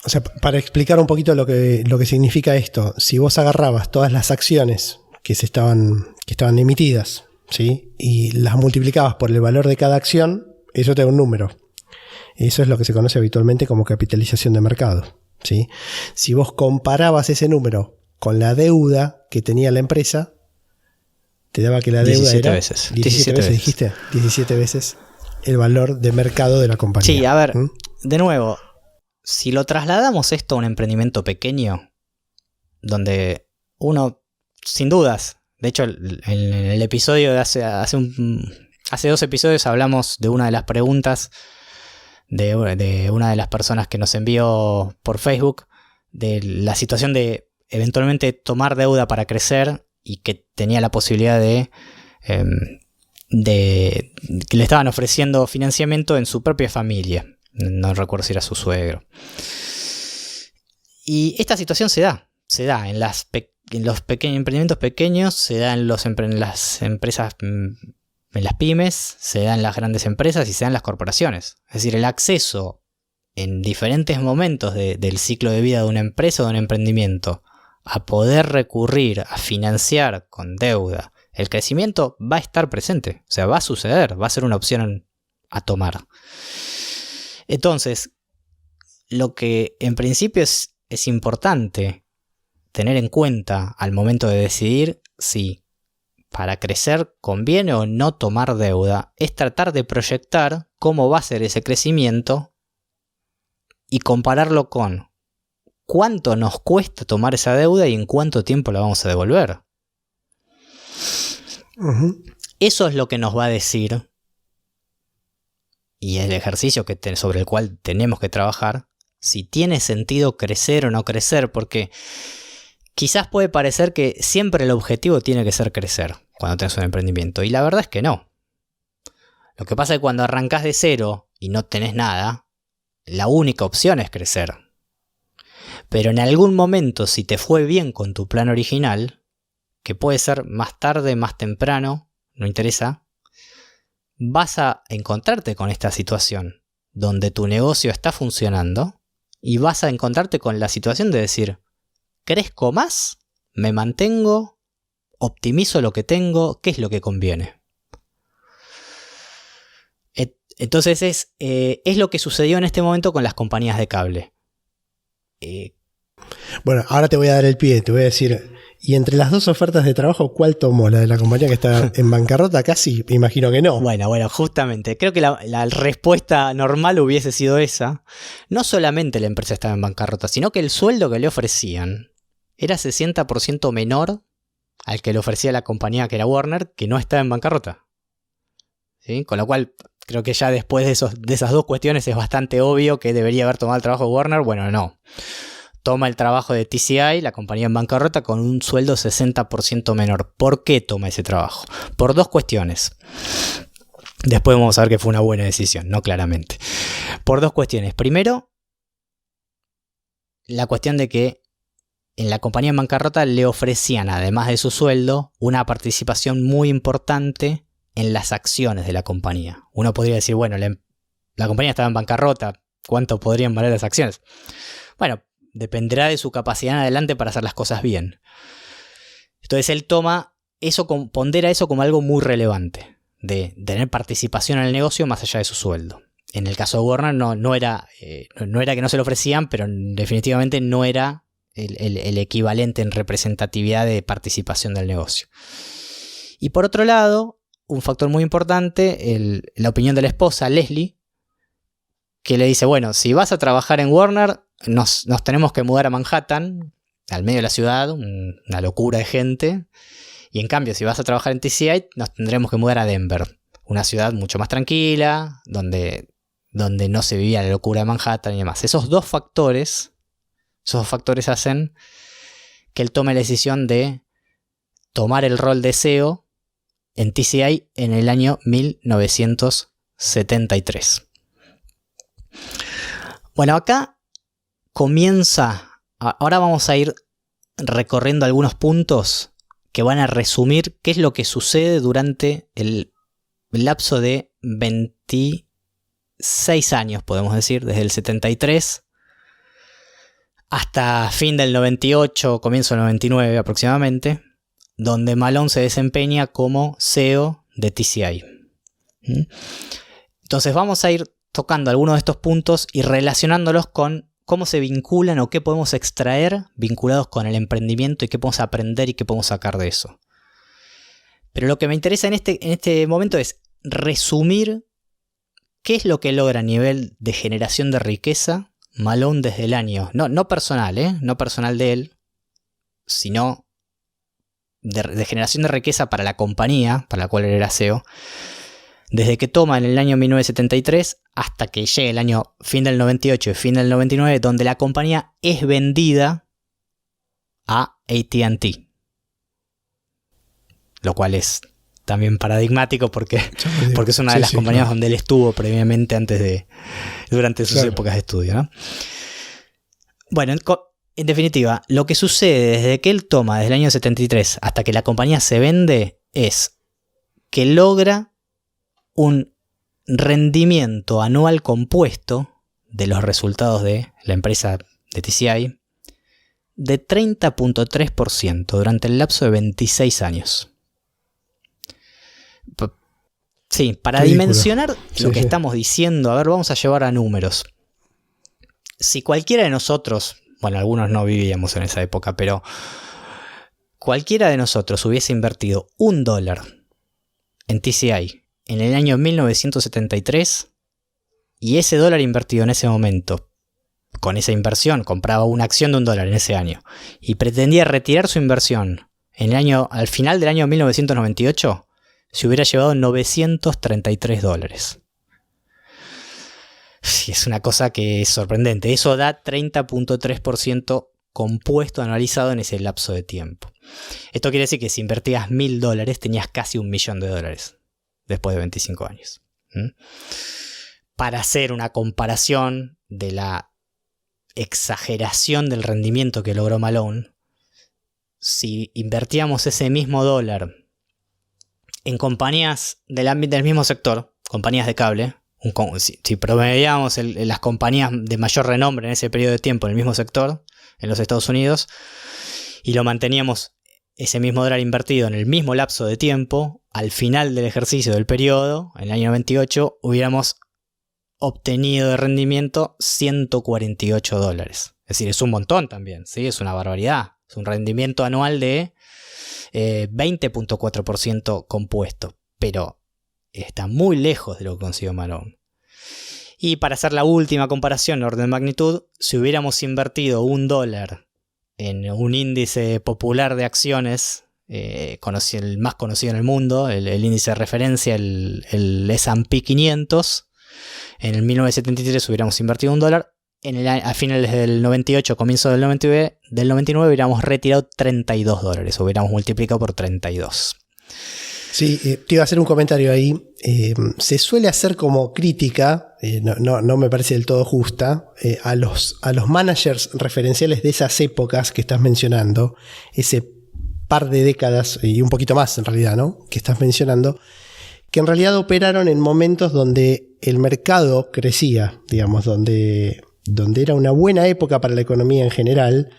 O sea, para explicar un poquito lo que significa esto, si vos agarrabas todas las acciones que estaban emitidas, ¿sí? Y las multiplicabas por el valor de cada acción, eso te da un número. Eso es lo que se conoce habitualmente como capitalización de mercado, ¿sí? Si vos comparabas ese número con la deuda que tenía la empresa, te daba que la deuda 17 era... veces. 17 veces, dijiste. 17 veces el valor de mercado de la compañía. Sí, a ver, de nuevo, si lo trasladamos esto a un emprendimiento pequeño, donde uno, sin dudas, de hecho, en el episodio de hace 2 episodios hablamos de una de las preguntas de una de las personas que nos envió por Facebook, de la situación de eventualmente tomar deuda para crecer y que tenía la posibilidad de que le estaban ofreciendo financiamiento en su propia familia. No recuerdo si era su suegro. Y esta situación se da en los emprendimientos pequeños, se da en las empresas, en las pymes, se da en las grandes empresas y se da en las corporaciones. Es decir, el acceso en diferentes momentos del ciclo de vida de una empresa o de un emprendimiento a poder recurrir a financiar con deuda el crecimiento va a estar presente, o sea, va a suceder, va a ser una opción a tomar. Entonces, lo que en principio es importante tener en cuenta al momento de decidir si para crecer conviene o no tomar deuda, es tratar de proyectar cómo va a ser ese crecimiento y compararlo con cuánto nos cuesta tomar esa deuda y en cuánto tiempo la vamos a devolver. Uh-huh. Eso es lo que nos va a decir, y el ejercicio sobre el cual tenemos que trabajar, si tiene sentido crecer o no crecer, porque quizás puede parecer que siempre el objetivo tiene que ser crecer cuando tenés un emprendimiento, y la verdad es que no. Lo que pasa es que cuando arrancás de cero y no tenés nada, la única opción es crecer. Pero en algún momento, si te fue bien con tu plan original, que puede ser más tarde, más temprano, no interesa, vas a encontrarte con esta situación donde tu negocio está funcionando y vas a encontrarte con la situación de decir, ¿crezco más? ¿Me mantengo? ¿Optimizo lo que tengo? ¿Qué es lo que conviene? Entonces es lo que sucedió en este momento con las compañías de cable. Bueno, ahora te voy a dar el pie, te voy a decir, y entre las dos ofertas de trabajo, ¿cuál tomó? ¿La de la compañía que está en bancarrota casi? Me imagino que no. Bueno, justamente, creo que la respuesta normal hubiese sido esa. No solamente la empresa estaba en bancarrota, sino que el sueldo que le ofrecían era 60% menor al que le ofrecía la compañía que era Warner, que no estaba en bancarrota. ¿Sí? Con lo cual, creo que ya después de esas dos cuestiones es bastante obvio que debería haber tomado el trabajo de Warner. Bueno, no. Toma el trabajo de TCI, la compañía en bancarrota, con un sueldo 60% menor. ¿Por qué toma ese trabajo? Por dos cuestiones. Después vamos a ver que fue una buena decisión, no claramente. Por dos cuestiones. Primero, la cuestión de que en la compañía en bancarrota le ofrecían, además de su sueldo, una participación muy importante en las acciones de la compañía. Uno podría decir, bueno, la compañía estaba en bancarrota, ¿cuánto podrían valer las acciones? Bueno, dependerá de su capacidad en adelante para hacer las cosas bien. Entonces él pondera eso como algo muy relevante, de tener participación en el negocio más allá de su sueldo. En el caso de Warner no era que no se lo ofrecían, pero definitivamente no era el equivalente en representatividad de participación del negocio. Y por otro lado, un factor muy importante, la opinión de la esposa, Leslie, que le dice, bueno, si vas a trabajar en Warner, nos tenemos que mudar a Manhattan, al medio de la ciudad, una locura de gente. Y en cambio, si vas a trabajar en TCI, nos tendremos que mudar a Denver, una ciudad mucho más tranquila, donde no se vivía la locura de Manhattan y demás. Esos dos factores hacen que él tome la decisión de tomar el rol de CEO en TCI en el año 1973. Bueno, acá comienza. Ahora vamos a ir recorriendo algunos puntos que van a resumir qué es lo que sucede durante el lapso de 26 años, podemos decir, desde el 73 hasta fin del 98, comienzo del 99 aproximadamente, donde Malone se desempeña como CEO de TCI. Entonces vamos a ir tocando algunos de estos puntos y relacionándolos con cómo se vinculan o qué podemos extraer vinculados con el emprendimiento y qué podemos aprender y qué podemos sacar de eso. Pero lo que me interesa en este momento es resumir qué es lo que logra a nivel de generación de riqueza Malone desde el año, no personal, no personal de él, sino de generación de riqueza para la compañía, para la cual él era CEO, desde que toma en el año 1973 hasta que llegue el año fin del 98 y fin del 99, donde la compañía es vendida a AT&T. Lo cual es también paradigmático porque es una de las compañías donde él estuvo previamente durante sus épocas de estudio, ¿no? Bueno, en definitiva, lo que sucede desde que él toma, desde el año 73 hasta que la compañía se vende, es que logra un rendimiento anual compuesto de los resultados de la empresa de TCI de 30.3% durante el lapso de 26 años. Sí, para dimensionar lo que estamos diciendo, a ver, vamos a llevar a números. Si cualquiera de nosotros, bueno, algunos no vivíamos en esa época, pero cualquiera de nosotros hubiese invertido $1 en TCI en el año 1973 y ese dólar invertido en ese momento, con esa inversión, compraba una acción de $1 en ese año y pretendía retirar su inversión al final del año 1998, se hubiera llevado $933. Sí, es una cosa que es sorprendente. Eso da 30.3% compuesto anualizado en ese lapso de tiempo. Esto quiere decir que si invertías $1.000 tenías casi $1.000.000 después de 25 años. Para hacer una comparación de la exageración del rendimiento que logró Malone, si invertíamos ese mismo dólar en compañías del mismo sector, compañías de cable, si promediamos las compañías de mayor renombre en ese periodo de tiempo en el mismo sector, en los Estados Unidos, y lo manteníamos ese mismo dólar invertido en el mismo lapso de tiempo, al final del ejercicio del periodo, en el año 98, hubiéramos obtenido de rendimiento $148. Es decir, es un montón también, ¿sí? Es una barbaridad. Es un rendimiento anual de 20.4% compuesto, pero está muy lejos de lo que consiguió Malone. Y para hacer la última comparación, orden de magnitud, si hubiéramos invertido $1 en un índice popular de acciones, el más conocido en el mundo, el índice de referencia, el S&P 500, en el 1973 hubiéramos invertido $1, a finales del 98, comienzo del 99, hubiéramos retirado $32, hubiéramos multiplicado por 32. Sí, te iba a hacer un comentario ahí. Se suele hacer como crítica, no me parece del todo justa, a los managers referenciales de esas épocas que estás mencionando, ese par de décadas y un poquito más en realidad, ¿no? Que estás mencionando, que en realidad operaron en momentos donde el mercado crecía, digamos, donde era una buena época para la economía en general,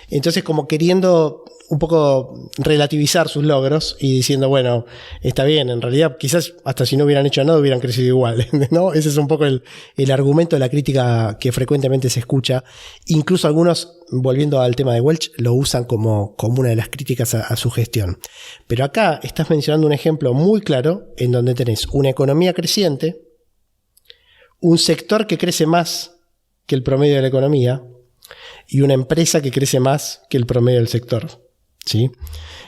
Entonces como queriendo un poco relativizar sus logros y diciendo, bueno, está bien, en realidad quizás hasta si no hubieran hecho nada hubieran crecido igual, ¿no? Ese es un poco el argumento de la crítica que frecuentemente se escucha. Incluso algunos, volviendo al tema de Welch, lo usan como una de las críticas a su gestión. Pero acá estás mencionando un ejemplo muy claro en donde tenés una economía creciente, un sector que crece más que el promedio de la economía y una empresa que crece más que el promedio del sector, ¿sí?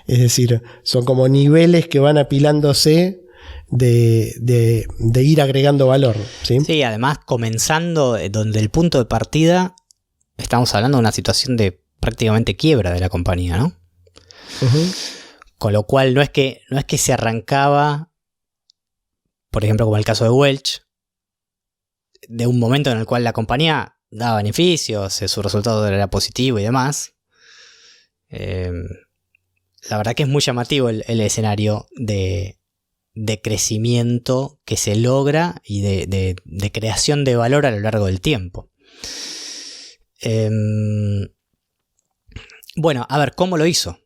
Es decir, son como niveles que van apilándose de ir agregando valor, ¿sí? Sí, además comenzando donde el punto de partida estamos hablando de una situación de prácticamente quiebra de la compañía, ¿no? Uh-huh. Con lo cual no es que se arrancaba, por ejemplo, como el caso de Welch, de un momento en el cual la compañía daba beneficios, su resultado era positivo y demás. La verdad que es muy llamativo el escenario de crecimiento que se logra y de creación de valor a lo largo del tiempo. Bueno, a ver, ¿cómo lo hizo?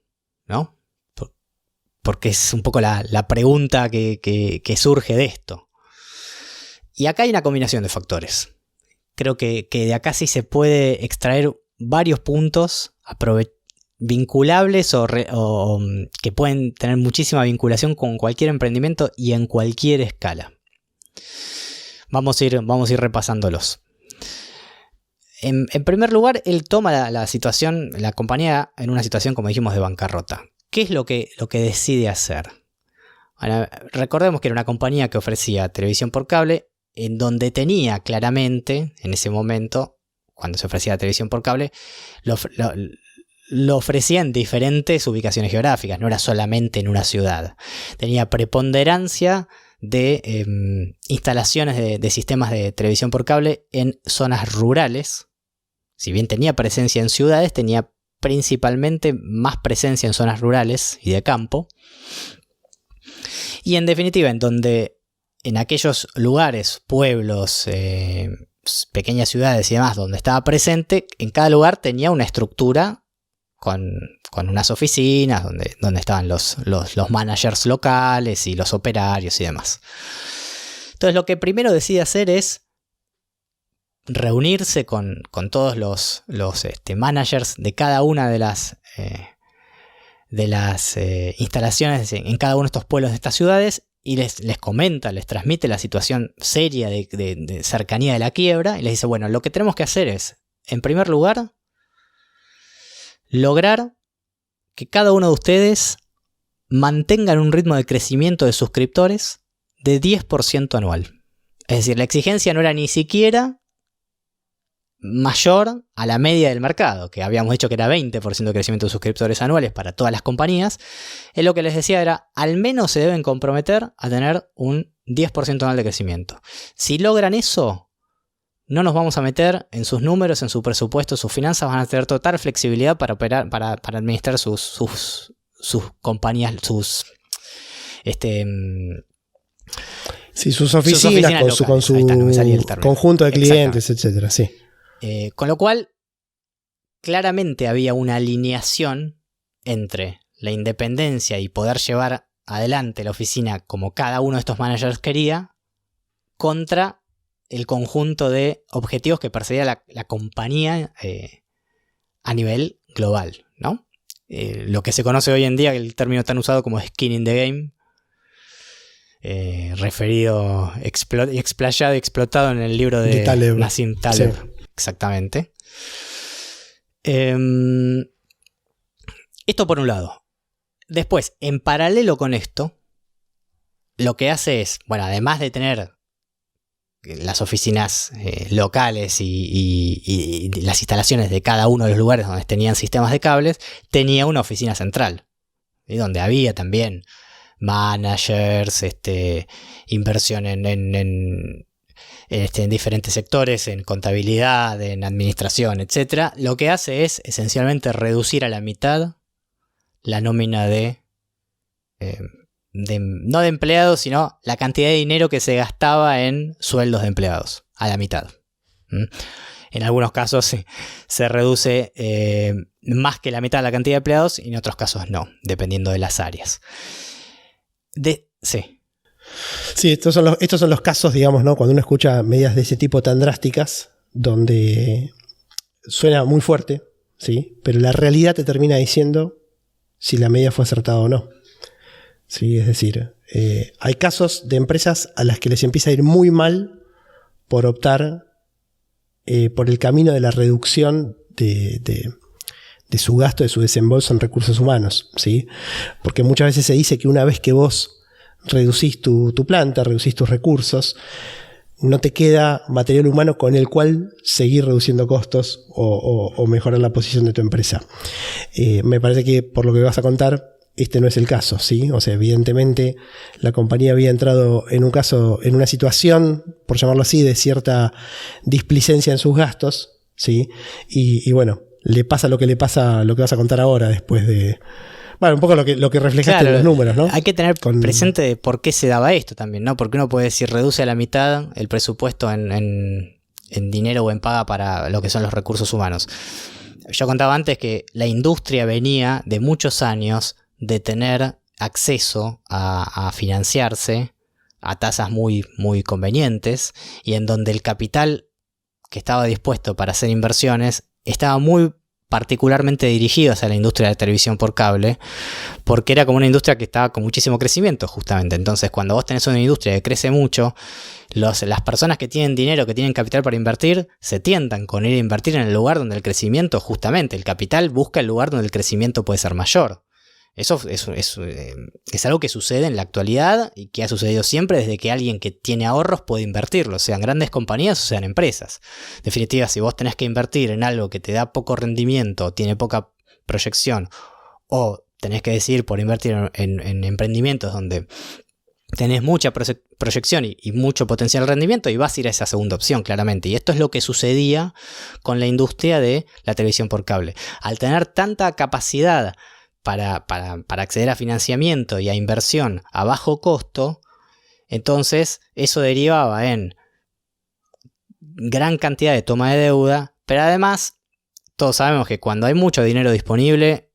¿No? Porque es un poco la pregunta que surge de esto. Y acá hay una combinación de factores. Creo que de acá sí se puede extraer varios puntos vinculables o que pueden tener muchísima vinculación con cualquier emprendimiento y en cualquier escala. Vamos a ir repasándolos. En primer lugar, él toma la situación, la compañía en una situación, como dijimos, de bancarrota. ¿Qué es lo que decide hacer? Ahora, recordemos que era una compañía que ofrecía televisión por cable, en donde tenía claramente, en ese momento, cuando se ofrecía televisión por cable, lo ofrecía en diferentes ubicaciones geográficas, no era solamente en una ciudad. Tenía preponderancia de instalaciones de sistemas de televisión por cable en zonas rurales. Si bien tenía presencia en ciudades, tenía principalmente más presencia en zonas rurales y de campo. Y en definitiva, en aquellos lugares, pueblos, pequeñas ciudades y demás donde estaba presente, en cada lugar tenía una estructura con unas oficinas donde estaban los managers locales y los operarios y demás. Entonces lo que primero decide hacer es reunirse con todos los managers de cada una de las instalaciones en cada uno de estos pueblos de estas ciudades y les comenta, les transmite la situación seria de cercanía de la quiebra y les dice, bueno, lo que tenemos que hacer es, en primer lugar, lograr que cada uno de ustedes mantengan un ritmo de crecimiento de suscriptores de 10% anual. Es decir, la exigencia no era ni siquiera mayor a la media del mercado, que habíamos dicho que era 20% de crecimiento de suscriptores anuales para todas las compañías. Él lo que les decía era, al menos se deben comprometer a tener un 10% anual de crecimiento. Si logran eso, no nos vamos a meter en sus números, en su presupuesto, sus finanzas, van a tener total flexibilidad para operar, para administrar sus compañías, sus oficinas con su conjunto de clientes, etcétera, sí. Con lo cual, claramente había una alineación entre la independencia y poder llevar adelante la oficina como cada uno de estos managers quería, contra el conjunto de objetivos que perseguía la compañía a nivel global, ¿no? Lo que se conoce hoy en día, el término tan usado como skin in the game, referido, explayado y explotado en el libro de Nassim Taleb. Sí. Exactamente. Esto por un lado. Después, en paralelo con esto, lo que hace es, bueno, además de tener las oficinas locales y las instalaciones de cada uno de los lugares donde tenían sistemas de cables, tenía una oficina central, ¿sí? Donde había también managers, inversión en diferentes sectores, en contabilidad, en administración, etc. Lo que hace es esencialmente reducir a la mitad la nómina no de empleados, sino la cantidad de dinero que se gastaba en sueldos de empleados, a la mitad. En algunos casos se reduce más que la mitad de la cantidad de empleados y en otros casos no, dependiendo de las áreas. Sí, estos son los casos, digamos, ¿no? Cuando uno escucha medidas de ese tipo tan drásticas, donde suena muy fuerte, ¿sí? Pero la realidad te termina diciendo si la medida fue acertada o no. Sí, es decir, hay casos de empresas a las que les empieza a ir muy mal por optar por el camino de la reducción de su gasto, de su desembolso en recursos humanos, ¿sí? Porque muchas veces se dice que una vez que vos reducís tu planta, reducís tus recursos, no te queda material humano con el cual seguir reduciendo costos o mejorar la posición de tu empresa. Me parece que por lo que vas a contar, este no es el caso, ¿sí? O sea, evidentemente la compañía había entrado en una situación, por llamarlo así, de cierta displicencia en sus gastos, ¿sí? Y bueno, le pasa lo que vas a contar ahora después de... Bueno, un poco lo que reflejaste en los números, ¿no? Hay que tener presente de por qué se daba esto también, ¿no? Porque uno puede decir, reduce a la mitad el presupuesto en dinero o en paga para lo que son los recursos humanos. Yo contaba antes que la industria venía de muchos años de tener acceso a financiarse a tasas muy, muy convenientes y en donde el capital que estaba dispuesto para hacer inversiones estaba muy particularmente dirigido hacia la industria de televisión por cable, porque era como una industria que estaba con muchísimo crecimiento justamente. Entonces, cuando vos tenés una industria que crece mucho, las personas que tienen dinero, que tienen capital para invertir, se tientan con ir a invertir en el lugar donde el crecimiento, justamente, el capital busca el lugar donde el crecimiento puede ser mayor. Eso es algo que sucede en la actualidad y que ha sucedido siempre desde que alguien que tiene ahorros puede invertirlo, sean grandes compañías o sean empresas. En definitiva, si vos tenés que invertir en algo que te da poco rendimiento, tiene poca proyección, o tenés que decidir por invertir en emprendimientos donde tenés mucha proyección y mucho potencial rendimiento, y vas a ir a esa segunda opción, claramente. Y esto es lo que sucedía con la industria de la televisión por cable. Al tener tanta capacidad para acceder a financiamiento y a inversión a bajo costo, entonces eso derivaba en gran cantidad de toma de deuda, pero además todos sabemos que cuando hay mucho dinero disponible,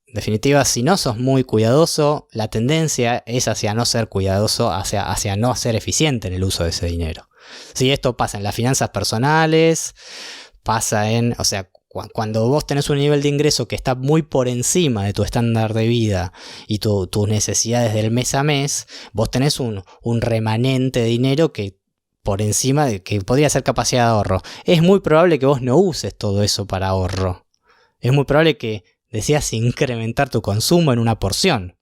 en definitiva, si no sos muy cuidadoso, la tendencia es hacia no ser cuidadoso, hacia no ser eficiente en el uso de ese dinero. Sí, esto pasa en las finanzas personales, pasa en, o sea, cuando vos tenés un nivel de ingreso que está muy por encima de tu estándar de vida y tus necesidades del mes a mes, vos tenés un remanente de dinero que por encima de que podría ser capacidad de ahorro. Es muy probable que vos no uses todo eso para ahorro. Es muy probable que deseas incrementar tu consumo en una porción,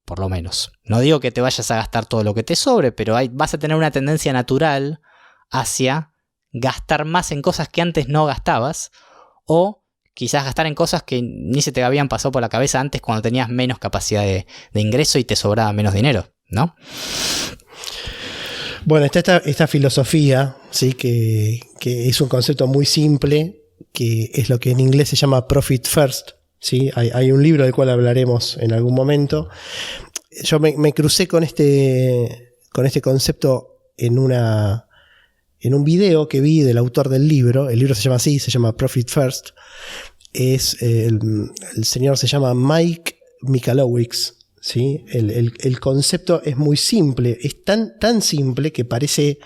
por lo menos. No digo que te vayas a gastar todo lo que te sobre, pero vas a tener una tendencia natural hacia gastar más en cosas que antes no gastabas, o quizás gastar en cosas que ni se te habían pasado por la cabeza antes cuando tenías menos capacidad de ingreso y te sobraba menos dinero, ¿no? Bueno, está esta filosofía, ¿sí? que es un concepto muy simple, que es lo que en inglés se llama profit first, ¿sí? Hay un libro del cual hablaremos en algún momento. Yo me crucé con este concepto en un video que vi del autor del libro. El libro se llama así, se llama Profit First. El señor se llama Mike Michalowicz, ¿sí? El concepto es muy simple, es tan simple que parece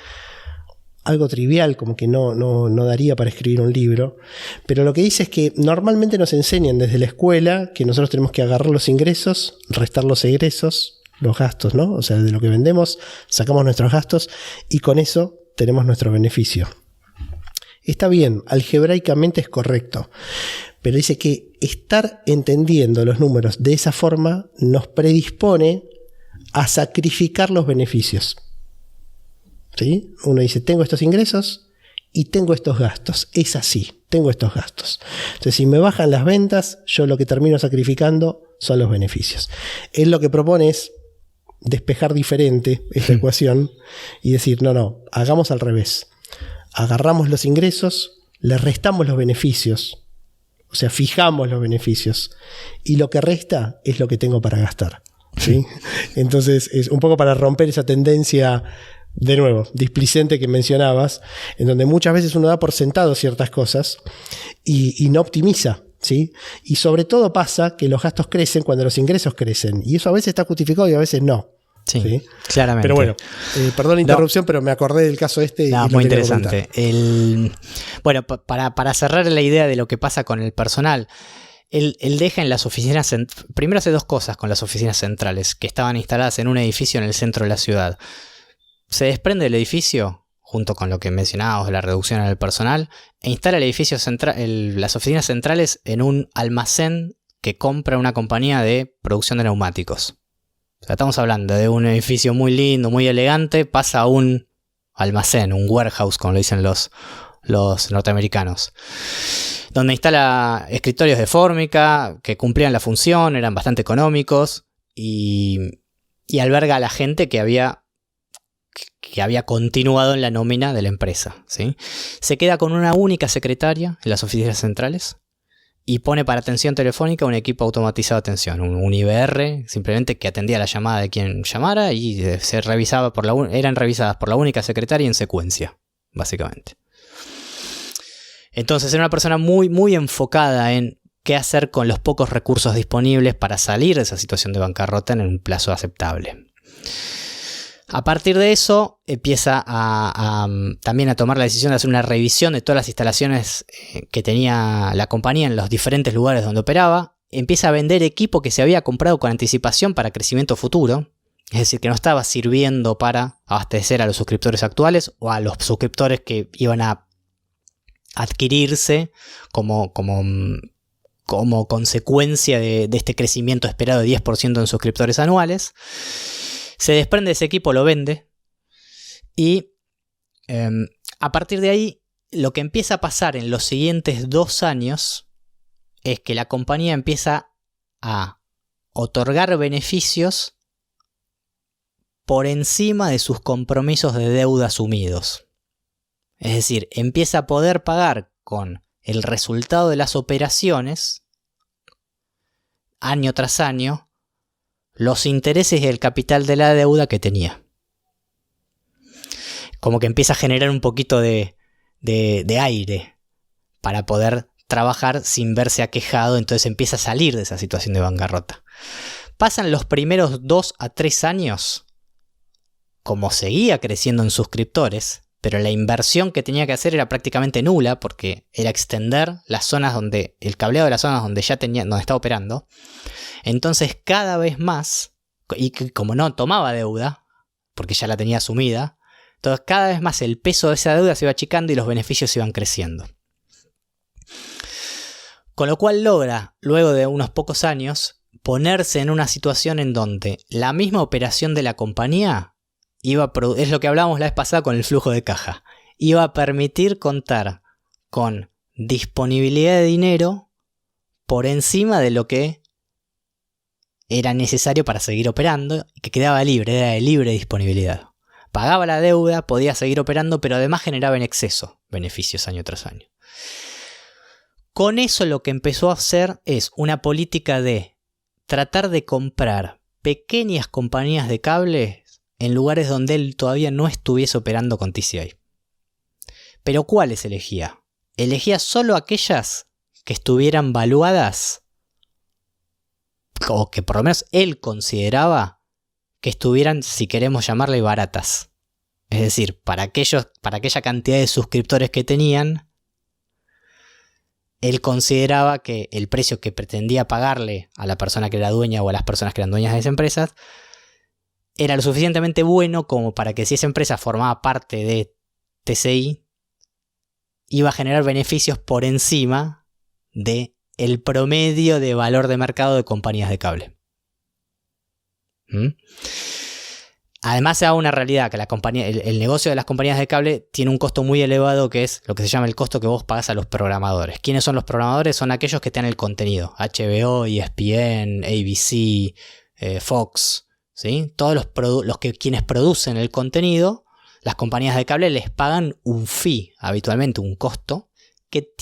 algo trivial, como que no daría para escribir un libro. Pero lo que dice es que normalmente nos enseñan desde la escuela que nosotros tenemos que agarrar los ingresos, restar los egresos, los gastos, ¿no? O sea, de lo que vendemos sacamos nuestros gastos y con eso tenemos nuestro beneficio. Está bien, algebraicamente es correcto, pero dice que estar entendiendo los números de esa forma nos predispone a sacrificar los beneficios. ¿Sí? Uno dice, tengo estos ingresos y tengo estos gastos. Es así, tengo estos gastos. Entonces, si me bajan las ventas, yo lo que termino sacrificando son los beneficios. Él lo que propone es despejar diferente esta ecuación y decir, no, hagamos al revés. Agarramos los ingresos, le restamos los beneficios, o sea, fijamos los beneficios y lo que resta es lo que tengo para gastar, ¿sí? Entonces es un poco para romper esa tendencia de nuevo, displicente que mencionabas, en donde muchas veces uno da por sentado ciertas cosas y no optimiza, ¿sí? Y sobre todo pasa que los gastos crecen cuando los ingresos crecen, y eso a veces está justificado y a veces no. Sí, ¿sí? Claramente. Pero bueno, perdón la interrupción, pero me acordé del caso y No, lo muy quería interesante. Bueno, para cerrar la idea de lo que pasa con el personal, él deja en las oficinas, primero hace dos cosas con las oficinas centrales, que estaban instaladas en un edificio en el centro de la ciudad. Se desprende del edificio, junto con lo que mencionábamos de la reducción en el personal, e instala el edificio las oficinas centrales en un almacén que compra una compañía de producción de neumáticos. O sea, estamos hablando de un edificio muy lindo, muy elegante, pasa a un almacén, un warehouse, como lo dicen los norteamericanos, donde instala escritorios de fórmica que cumplían la función, eran bastante económicos y alberga a la gente que había continuado en la nómina de la empresa, ¿sí? Se queda con una única secretaria en las oficinas centrales y pone para atención telefónica un equipo automatizado de atención, un IVR, simplemente que atendía la llamada de quien llamara y eran revisadas por la única secretaria en secuencia, básicamente. Entonces era una persona muy, muy enfocada en qué hacer con los pocos recursos disponibles para salir de esa situación de bancarrota en un plazo aceptable. A partir de eso empieza también a tomar la decisión de hacer una revisión de todas las instalaciones que tenía la compañía en los diferentes lugares donde operaba. Empieza a vender equipo que se había comprado con anticipación para crecimiento futuro, es decir, que no estaba sirviendo para abastecer a los suscriptores actuales o a los suscriptores que iban a adquirirse como consecuencia de este crecimiento esperado de 10% en suscriptores anuales. Se desprende de ese equipo, lo vende y a partir de ahí lo que empieza a pasar en los siguientes 2 años es que la compañía empieza a otorgar beneficios por encima de sus compromisos de deuda asumidos. Es decir, empieza a poder pagar con el resultado de las operaciones año tras año los intereses y el capital de la deuda que tenía. Como que empieza a generar un poquito de aire para poder trabajar sin verse aquejado, entonces empieza a salir de esa situación de bancarrota. Pasan los primeros 2 a 3 años, como seguía creciendo en suscriptores, pero la inversión que tenía que hacer era prácticamente nula, porque era extender las zonas el cableado de las zonas donde estaba operando. Entonces cada vez más, y como no tomaba deuda, porque ya la tenía asumida, entonces cada vez más el peso de esa deuda se iba achicando y los beneficios iban creciendo. Con lo cual logra, luego de unos pocos años, ponerse en una situación en donde la misma operación de la compañía es lo que hablábamos la vez pasada con el flujo de caja, iba a permitir contar con disponibilidad de dinero por encima de lo que era necesario para seguir operando y que quedaba libre, era de libre disponibilidad. Pagaba la deuda, podía seguir operando, pero además generaba en exceso beneficios año tras año. Con eso lo que empezó a hacer es una política de tratar de comprar pequeñas compañías de cable en lugares donde él todavía no estuviese operando con TCI. ¿Pero cuáles elegía? Elegía solo aquellas que estuvieran valuadas o que por lo menos él consideraba que estuvieran, si queremos llamarle, baratas. Es decir, para aquella cantidad de suscriptores que tenían, él consideraba que el precio que pretendía pagarle a la persona que era dueña o a las personas que eran dueñas de esa empresa era lo suficientemente bueno como para que si esa empresa formaba parte de TCI, iba a generar beneficios por encima de el promedio de valor de mercado de compañías de cable. Además se da una realidad que el negocio de las compañías de cable tiene un costo muy elevado, que es lo que se llama el costo que vos pagás a los programadores. ¿Quiénes son los programadores? Son aquellos que te dan el contenido. HBO, ESPN, ABC, Fox, ¿sí? Todos quienes producen el contenido, las compañías de cable les pagan un fee, habitualmente un costo, que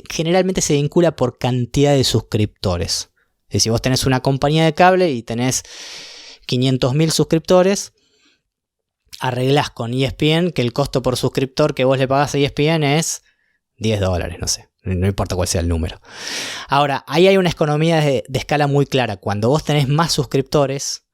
generalmente se vincula por cantidad de suscriptores. Es decir, vos tenés una compañía de cable y tenés 500.000 suscriptores, arreglás con ESPN que el costo por suscriptor que vos le pagás a ESPN es $10, no sé. No importa cuál sea el número. Ahora, ahí hay una economía de escala muy clara. Cuando vos tenés más suscriptores,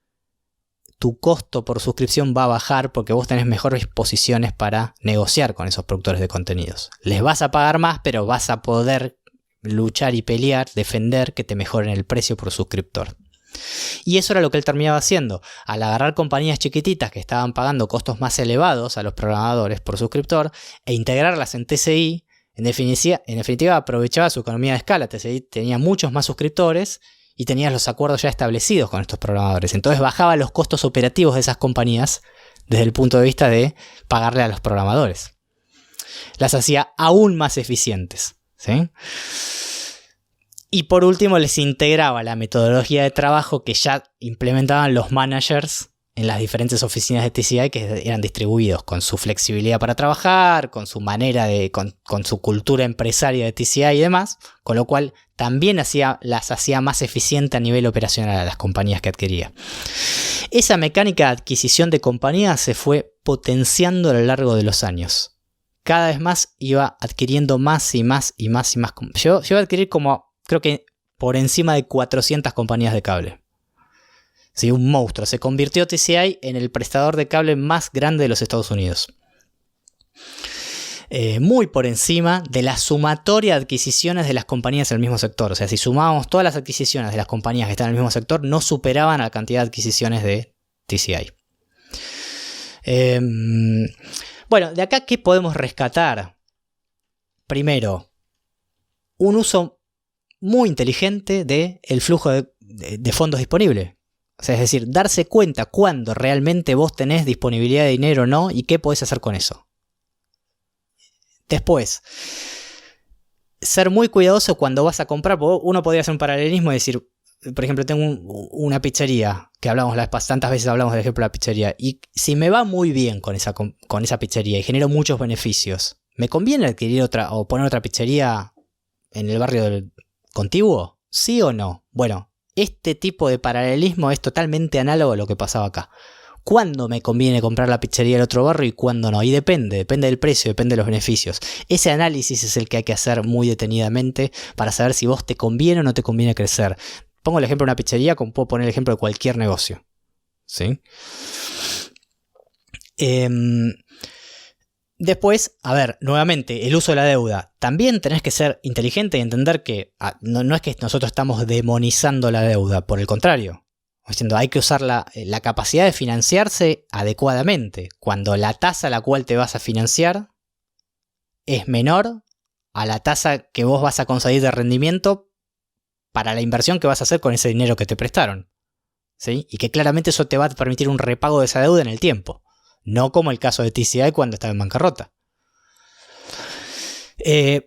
tu costo por suscripción va a bajar porque vos tenés mejores posiciones para negociar con esos productores de contenidos. Les vas a pagar más, pero vas a poder luchar y pelear, defender que te mejoren el precio por suscriptor. Y eso era lo que él terminaba haciendo. Al agarrar compañías chiquititas que estaban pagando costos más elevados a los programadores por suscriptor e integrarlas en TCI, en definitiva aprovechaba su economía de escala. TCI tenía muchos más suscriptores y tenías los acuerdos ya establecidos con estos programadores. Entonces bajaba los costos operativos de esas compañías desde el punto de vista de pagarle a los programadores. Las hacía aún más eficientes, ¿sí? Y por último les integraba la metodología de trabajo que ya implementaban los managers en las diferentes oficinas de TCI que eran distribuidos, con su flexibilidad para trabajar, con su manera de, con su cultura empresaria de TCI y demás, con lo cual también las hacía más eficientes a nivel operacional a las compañías que adquiría. Esa mecánica de adquisición de compañías se fue potenciando a lo largo de los años. Cada vez más iba adquiriendo más y más y más y más. Llegó a adquirir como, creo que por encima de 400 compañías de cable. Sí, un monstruo. Se convirtió TCI en el prestador de cable más grande de los Estados Unidos. Muy por encima de la sumatoria de adquisiciones de las compañías del mismo sector. O sea, si sumábamos todas las adquisiciones de las compañías que están en el mismo sector, no superaban a la cantidad de adquisiciones de TCI. Bueno, de acá, ¿qué podemos rescatar? Primero, un uso muy inteligente del flujo de fondos disponible. O sea, es decir, darse cuenta cuándo realmente vos tenés disponibilidad de dinero o no y qué podés hacer con eso. Después, ser muy cuidadoso cuando vas a comprar. Uno podría hacer un paralelismo y decir, por ejemplo, tengo una pizzería, que hablamos tantas veces hablamos del ejemplo de la pizzería, y si me va muy bien con esa pizzería y genero muchos beneficios, ¿me conviene adquirir otra o poner otra pizzería en el barrio contiguo? ¿Sí o no? Bueno, este tipo de paralelismo es totalmente análogo a lo que pasaba acá. ¿Cuándo me conviene comprar la pizzería del otro barrio y cuándo no? Y depende del precio, depende de los beneficios. Ese análisis es el que hay que hacer muy detenidamente para saber si vos te conviene o no te conviene crecer. Pongo el ejemplo de una pizzería, como puedo poner el ejemplo de cualquier negocio. ¿Sí? Después, a ver, nuevamente, el uso de la deuda. También tenés que ser inteligente y entender que no es que nosotros estamos demonizando la deuda, por el contrario. Diciendo, hay que usar la capacidad de financiarse adecuadamente. Cuando la tasa a la cual te vas a financiar es menor a la tasa que vos vas a conseguir de rendimiento para la inversión que vas a hacer con ese dinero que te prestaron. ¿Sí? Y que claramente eso te va a permitir un repago de esa deuda en el tiempo. No como el caso de TCI cuando estaba en bancarrota.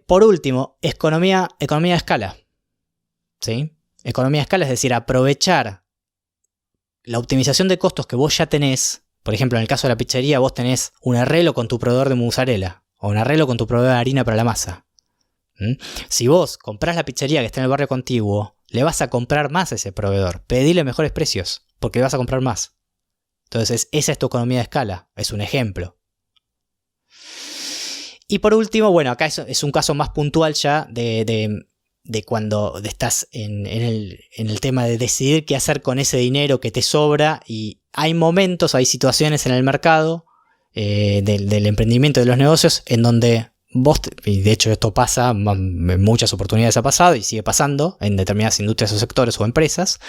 Por último, economía de escala. ¿Sí? Economía de escala es decir, aprovechar la optimización de costos que vos ya tenés. Por ejemplo, en el caso de la pizzería, vos tenés un arreglo con tu proveedor de mozzarella o un arreglo con tu proveedor de harina para la masa. Si vos comprás la pizzería que está en el barrio contiguo, le vas a comprar más a ese proveedor. Pedile mejores precios, porque vas a comprar más. Entonces, esa es tu economía de escala. Es un ejemplo. Y por último, bueno, acá es un caso más puntual ya de cuando estás en el tema de decidir qué hacer con ese dinero que te sobra. Y hay momentos, hay situaciones en el mercado del emprendimiento, de los negocios, en donde vos, y de hecho esto pasa, en muchas oportunidades ha pasado y sigue pasando en determinadas industrias o sectores o empresas,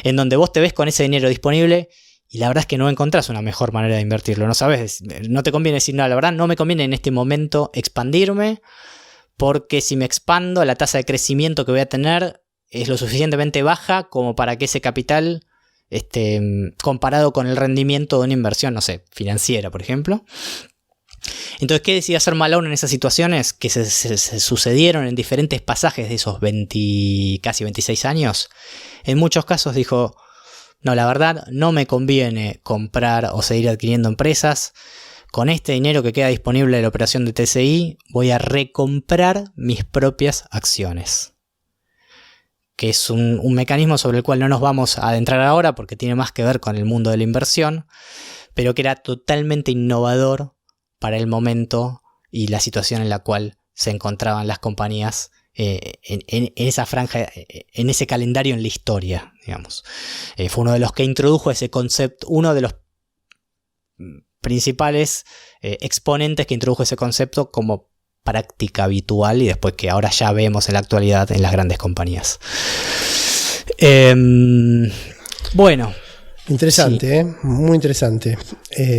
en donde vos te ves con ese dinero disponible y la verdad es que no encontrás una mejor manera de invertirlo. No sabes, no te conviene decir, no, la verdad no me conviene en este momento expandirme, porque si me expando la tasa de crecimiento que voy a tener es lo suficientemente baja como para que ese capital, comparado con el rendimiento de una inversión, no sé, financiera, por ejemplo. Entonces, ¿qué decide hacer Malone en esas situaciones que se sucedieron en diferentes pasajes de esos casi 26 años? En muchos casos dijo, no, la verdad no me conviene comprar o seguir adquiriendo empresas. Con este dinero que queda disponible de la operación de TCI, voy a recomprar mis propias acciones. Que es un mecanismo sobre el cual no nos vamos a adentrar ahora porque tiene más que ver con el mundo de la inversión. pero que era totalmente innovador para el momento y la situación en la cual se encontraban las compañías en esa franja, en ese calendario en la historia, digamos. Fue uno de los que introdujo ese concepto, uno de los principales exponentes que introdujo ese concepto como práctica habitual y después que ahora ya vemos en la actualidad en las grandes compañías. Bueno. Interesante, sí. Muy interesante.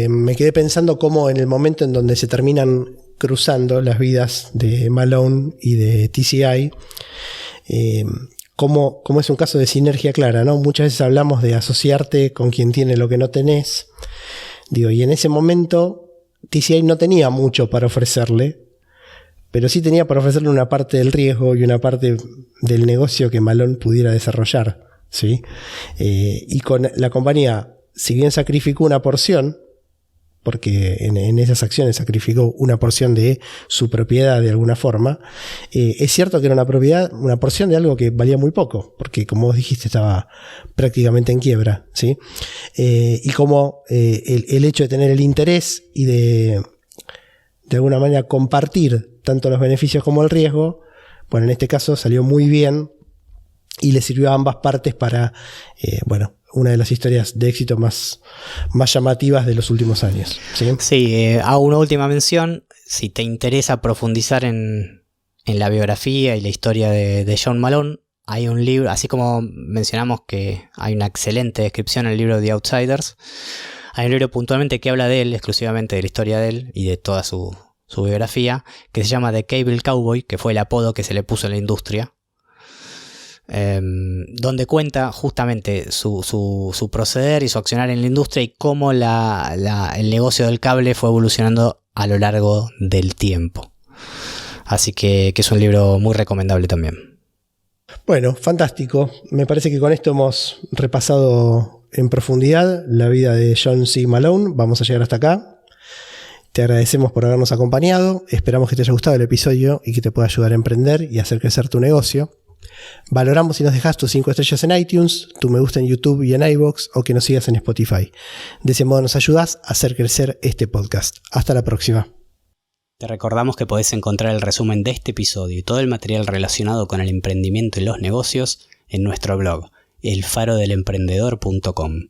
Me quedé pensando cómo en el momento en donde se terminan cruzando las vidas de Malone y de TCI, como es un caso de sinergia clara, ¿no? Muchas veces hablamos de asociarte con quien tiene lo que no tenés. Digo, y en ese momento TCI no tenía mucho para ofrecerle, pero sí tenía para ofrecerle una parte del riesgo y una parte del negocio que Malone pudiera desarrollar, ¿sí? Y con la compañía, si bien sacrificó una porción, porque en esas acciones sacrificó una porción de su propiedad de alguna forma, es cierto que era una porción de algo que valía muy poco, porque como vos dijiste estaba prácticamente en quiebra, ¿sí? Y como el hecho de tener el interés y de alguna manera compartir tanto los beneficios como el riesgo, bueno, en este caso salió muy bien y le sirvió a ambas partes para, una de las historias de éxito más llamativas de los últimos años. Sí, hago una última mención. Si te interesa profundizar en la biografía y la historia de John Malone, hay un libro, así como mencionamos que hay una excelente descripción en el libro The Outsiders, hay un libro puntualmente que habla de él, exclusivamente de la historia de él y de toda su biografía, que se llama The Cable Cowboy, que fue el apodo que se le puso en la industria. Donde cuenta justamente su proceder y su accionar en la industria y cómo el negocio del cable fue evolucionando a lo largo del tiempo. Así que es un libro muy recomendable también. Bueno, fantástico. Me parece que con esto hemos repasado en profundidad la vida de John C. Malone. Vamos a llegar hasta acá. Te agradecemos por habernos acompañado. Esperamos que te haya gustado el episodio y que te pueda ayudar a emprender y hacer crecer tu negocio. Valoramos si nos dejas tus 5 estrellas en iTunes, tu me gusta en YouTube y en iVoox, o que nos sigas en Spotify. De ese modo nos ayudas a hacer crecer este podcast. Hasta la próxima. Te recordamos que podés encontrar el resumen de este episodio y todo el material relacionado con el emprendimiento y los negocios en nuestro blog, elfarodelemprendedor.com.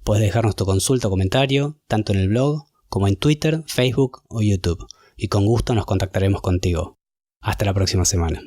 Podés dejarnos tu consulta o comentario, tanto en el blog como en Twitter, Facebook o YouTube, y con gusto nos contactaremos contigo. Hasta la próxima semana.